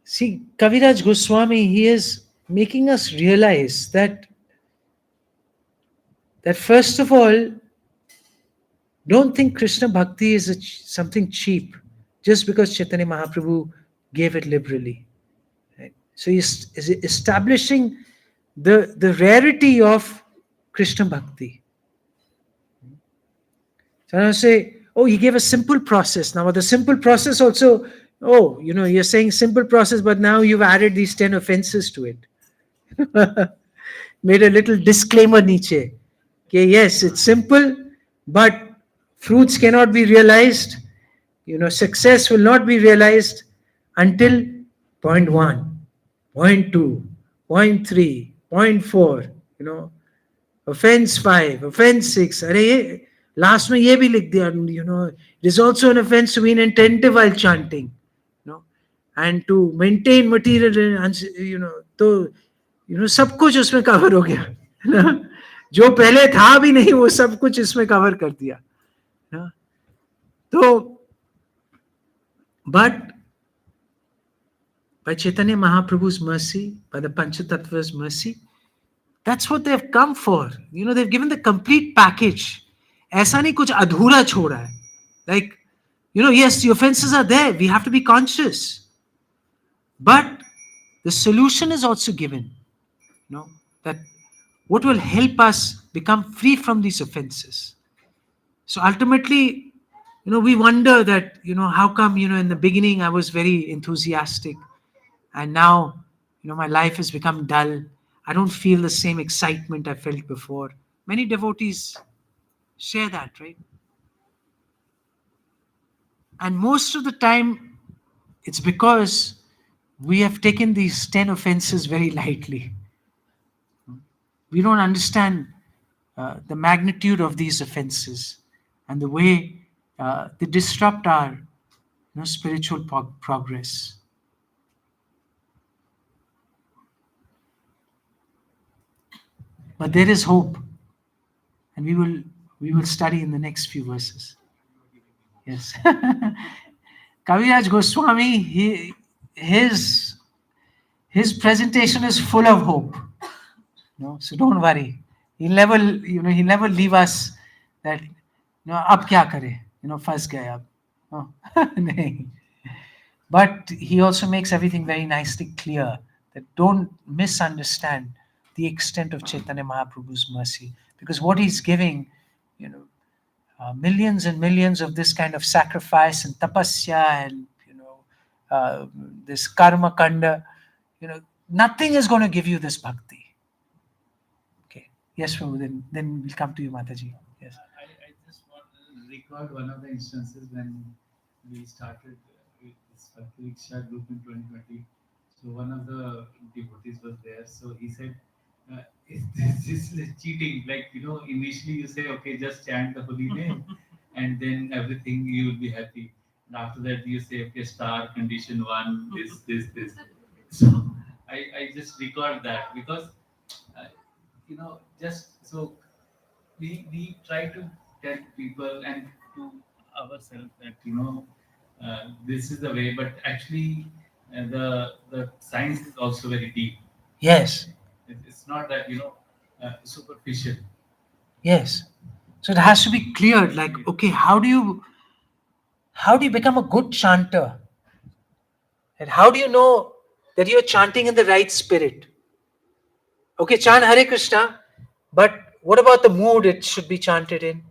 see, Kaviraj Goswami, he is making us realize that first of all, don't think Krishna Bhakti is something cheap just because Chaitanya Mahaprabhu gave it liberally. Right? So he's establishing the rarity of Krishna Bhakti. So I say, oh, he gave a simple process. Now, the simple process also, you're saying simple process, but now you've added these 10 offenses to it. Made a little disclaimer, Nietzsche. Okay, yes, it's simple, but fruits cannot be realized. Success will not be realized until point 1, point 2, point 3, point 4, offense 5, offense 6. Arey, last में ये भी लिख दिया, it is also an offense to be inattentive while chanting, and to maintain material, तो सब कुछ उसमें cover हो गया, है ना? जो पहले था भी नहीं वो सब कुछ इसमें कवर कर दिया, ना? तो but by Chaitanya Mahaprabhu's mercy, by the Panchatattva's mercy, that's what they've come for. They've given the complete package. ऐसा नहीं कुछ अधूरा छोड़ा है. Like, yes, the offenses are there. We have to be conscious. But the solution is also given. That what will help us become free from these offenses. So ultimately, we wonder that, how come, in the beginning I was very enthusiastic and now, my life has become dull. I don't feel the same excitement I felt before. Many devotees share that, right? And most of the time, it's because we have taken these 10 offenses very lightly. We don't understand the magnitude of these offenses and the way they disrupt our spiritual progress. But there is hope, and we will study in the next few verses. Yes. Kaviraj Goswami, his presentation is full of hope. So don't worry. He'll never leave us that, ab kya kare? Fas gaye ab. No. Nahin. But he also makes everything very nicely clear that don't misunderstand the extent of Chaitanya Mahaprabhu's mercy, because what he's giving, millions and millions of this kind of sacrifice and tapasya and this karma kanda, nothing is going to give you this bhakti. Okay. Yes, Prabhu, then we'll come to you, Mataji. Yes. I just want to recall one of the instances when we started this Bhakti Vigyan group in 2020. So one of the devotees was there. So he said, this is cheating. Like, initially you say, okay, just chant the holy name and then everything you will be happy. And after that you say, okay, star, condition one, this. So I just record that because, uh, just so we try to tell people and to ourselves that this is the way, but actually the science is also very deep. Yes, It's not that superficial. yes. So it has to be cleared. Like, okay, how do you become a good chanter? And how do you know that you're chanting in the right spirit? Okay, chant Hare Krishna, but what about the mood it should be chanted in?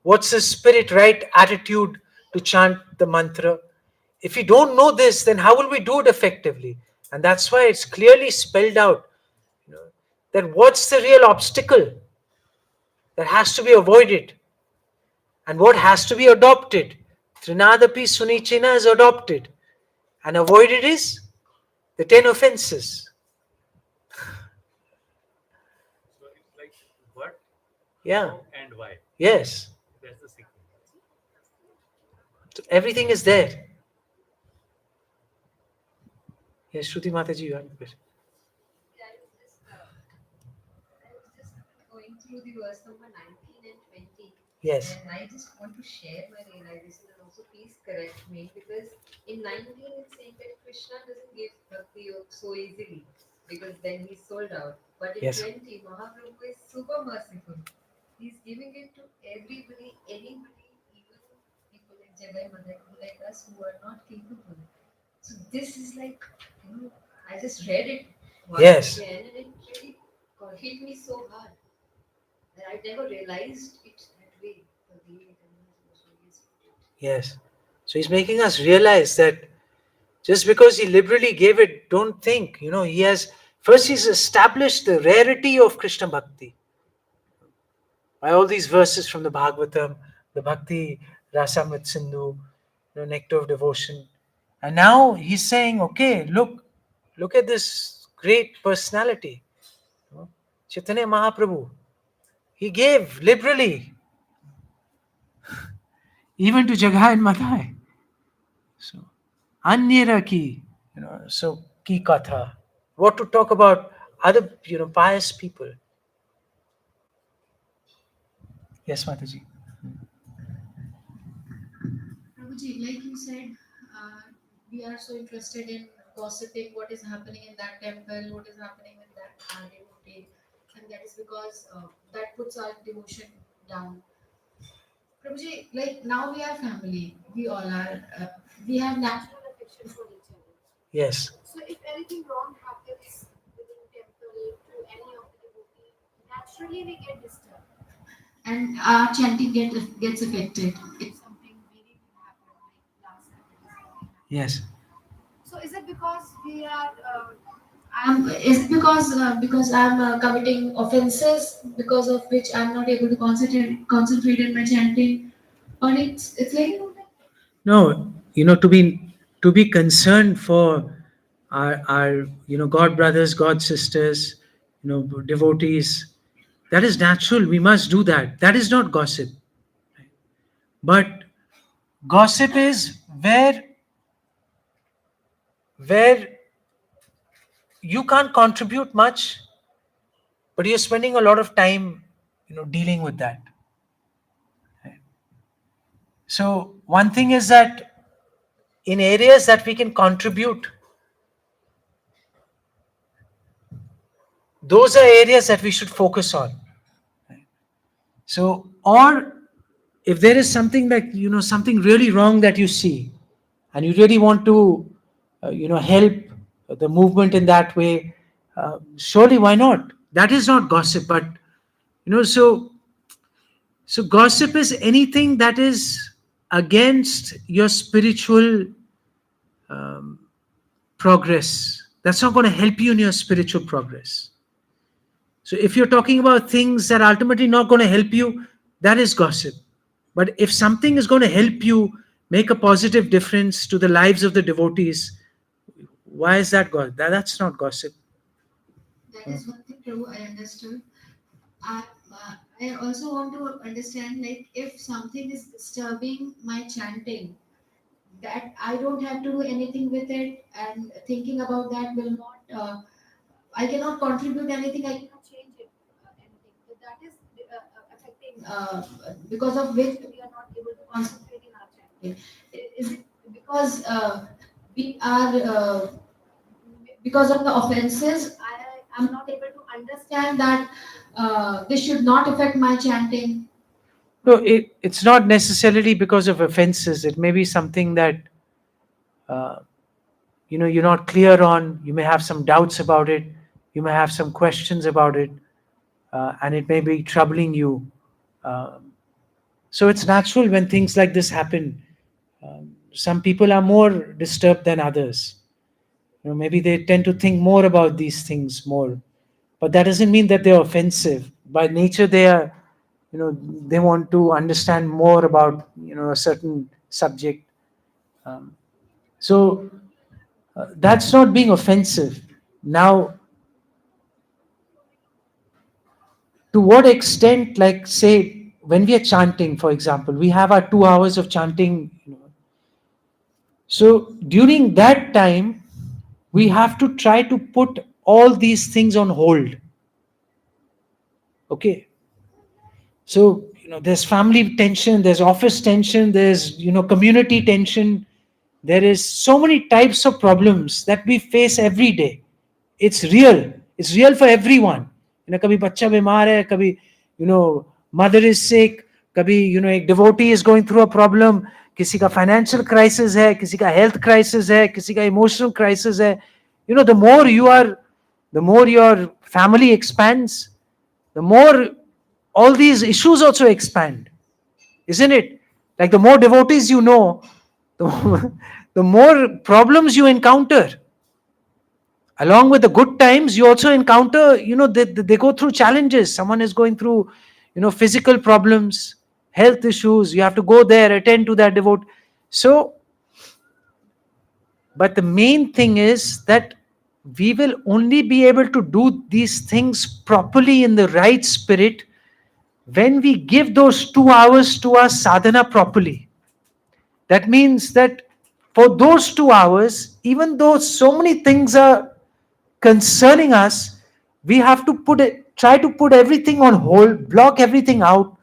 What's the spirit, right attitude to chant the mantra? If we don't know this, then how will we do it effectively? And that's why it's clearly spelled out, that what's the real obstacle that has to be avoided and what has to be adopted. Trinadapi Sunichina is adopted, and avoided is the 10 offenses. So it's like what, Yeah, how, and why. yes. That's the sequence. So everything is there. Yes, Shruti Mataji, you have a question. Yeah, I was just going through the verse number 19 and 20. Yes, And I just want to share my realization and also please correct me because in 19 it's saying that Krishna doesn't give bhakti yoga so easily because then he's sold out. But in Yes. 20, Mahaprabhu is super merciful. He's giving it to everybody, anybody, even people like Jagai Madhai, like us who are not capable. So this is like, I just read it once Yes. again and it really hit me so hard that I never realized it that way. The way it is. yes. So he's making us realize that just because he liberally gave it, don't think, he has, first he's established the rarity of Krishna Bhakti by all these verses from the Bhagavatam, the Bhakti Rasamrit Sindhu, nectar of devotion. And now he's saying, okay, look at this great personality, Chaitanya Mahaprabhu. He gave liberally, even to Jagai and Madhai. So, Anyera ki, so ki katha. What to talk about other, pious people. Yes, Mataji. Prabhuji, like you said, we are so interested in gossiping what is happening in that temple, what is happening with that devotee, and that is because that puts our devotion down. Prabhuji, like now we are family, we all are, we have natural affection for each other. Yes. So if anything wrong happens within temple to any of the devotee, naturally we get disturbed. And our chanting gets affected. If something very big happened, like last Saturday. Yes. So is it because we are? Is it because I'm committing offenses because of which I'm not able to concentrate in my chanting, or it's like No, to be concerned for our God brothers, God sisters, devotees. That is natural. We must do that. That is not gossip. But gossip is where you can't contribute much, but you're spending a lot of time, dealing with that. So one thing is that in areas that we can contribute, those are areas that we should focus on. So, or if there is something like, something really wrong that you see, and you really want to, help the movement in that way, surely why not? That is not gossip, but, so gossip is anything that is against your spiritual progress. That's not going to help you in your spiritual progress. So if you're talking about things that are ultimately not going to help you, that is gossip. But if something is going to help you make a positive difference to the lives of the devotees. Why is that gossip? That's not gossip. That is one thing, Prabhu, I understood. I, I also want to understand, like, if something is disturbing my chanting, that I don't have to do anything with it, and thinking about that will not, I cannot contribute anything, I cannot change it, anything. So that is affecting, because of which we are not able to concentrate in our chanting. Is it because we are, because of the offenses, I am not able to understand that this should not affect my chanting? No, it's not necessarily because of offenses. It may be something that uh, you're not clear on. You may have some doubts about it. You may have some questions about it, and it may be troubling you. Um, so it's natural when things like this happen. Some people are more disturbed than others. Maybe they tend to think more about these things more, but that doesn't mean that they're offensive. By nature, they are, they want to understand more about a certain subject. Um, so that's not being offensive. Now, to what extent, like say, when we are chanting, for example, we have our 2 hours of chanting. So during that time, we have to try to put all these things on hold. Okay. So, there's family tension, there's office tension, there's, community tension. There is so many types of problems that we face every day. It's real. It's real for everyone. Kabhi bacha bimar hai, kabhi, mother is sick, kabhi, ek devotee is going through a problem, किसी का financial crisis है, किसी का health crisis है, किसी का emotional crisis है. The more your family expands, the more all these issues also expand, isn't it? Like the more devotees the, the more problems you encounter. Along with the good times, you also encounter, they go through challenges. Someone is going through, physical problems, health issues. You have to go there, attend to that devote. So, but the main thing is that we will only be able to do these things properly in the right spirit when we give those 2 hours to our sadhana properly. That means that for those 2 hours, even though so many things are concerning us, we have to try to put everything on hold, block everything out,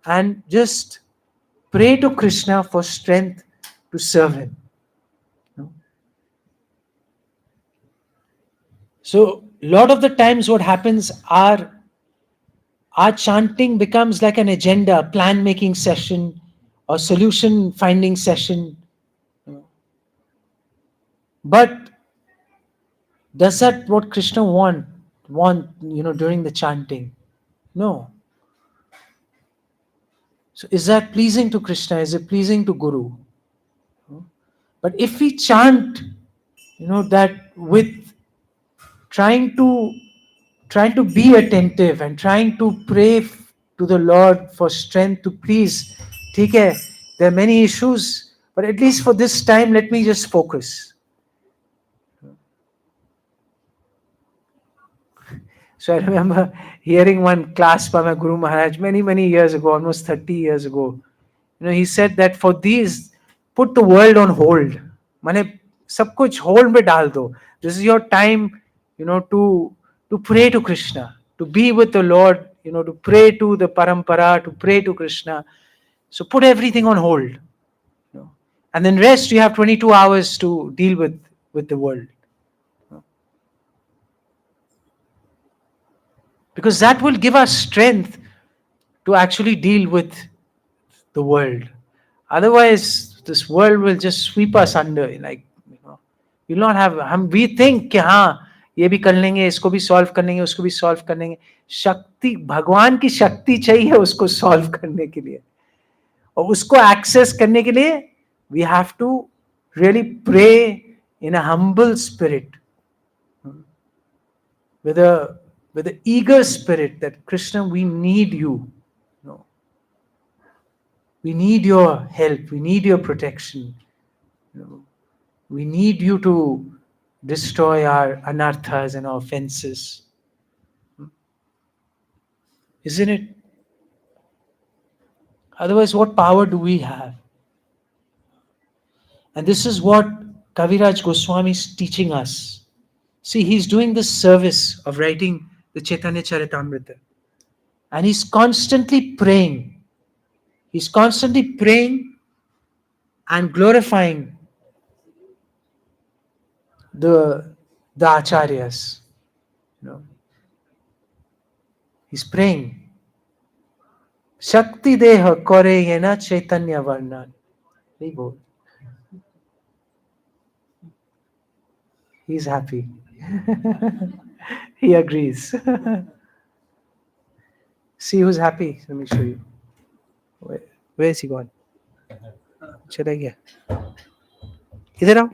and just pray to Krishna for strength to serve him. So, a lot of the times, what happens, our chanting becomes like an agenda, plan making session, or solution finding session. But does that what Krishna want during the chanting? No. So is that pleasing to Krishna? Is it pleasing to Guru? But if we chant, that with trying to be attentive and trying to pray to the Lord for strength to please, ठीक है, there are many issues, but at least for this time, let me just focus. So I remember hearing one class by my Guru Maharaj many years ago, almost 30 years ago. He said that for these, put the world on hold. माने सब कुछ hold में डाल दो. This is your time, to pray to Krishna, to be with the Lord, to pray to the Parampara, to pray to Krishna. So put everything on hold. And then rest, you have 22 hours to deal with the world. Because that will give us strength to actually deal with the world. Otherwise, this world will just sweep us under. Like, we'll not have. We think कि हाँ ये भी कर लेंगे, इसको भी solve कर लेंगे, उसको भी solve कर लेंगे. शक्ति, भगवान की शक्ति चाहिए उसको solve करने के लिए. और उसको access करने के लिए, we have to really pray in a humble spirit, with an eager spirit that Krishna, we need you. We need your help. We need your protection. You know, we need you to destroy our anarthas and our offenses. Isn't it? Otherwise, what power do we have? And this is what Kaviraj Goswami is teaching us. See, he's doing this service of writing the Caitanya Caritamrita. And he's constantly praying. He's constantly praying and glorifying the acharyas. You know, he's praying. Shakti deha kore yena chaitanya varna. He's happy. He agrees. See who's happy? Let me show you. Where is he gone? चला गया. इधर आओ.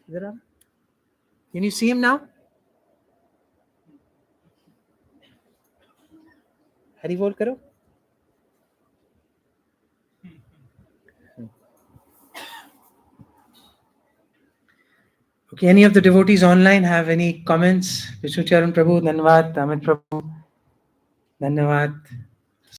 इधर आओ. Can you see him now? हरी बोल करो. Okay, any of the devotees online have any comments? Vishnu Charan Prabhu, Dhanavad, Amit Prabhu, Dhanavad.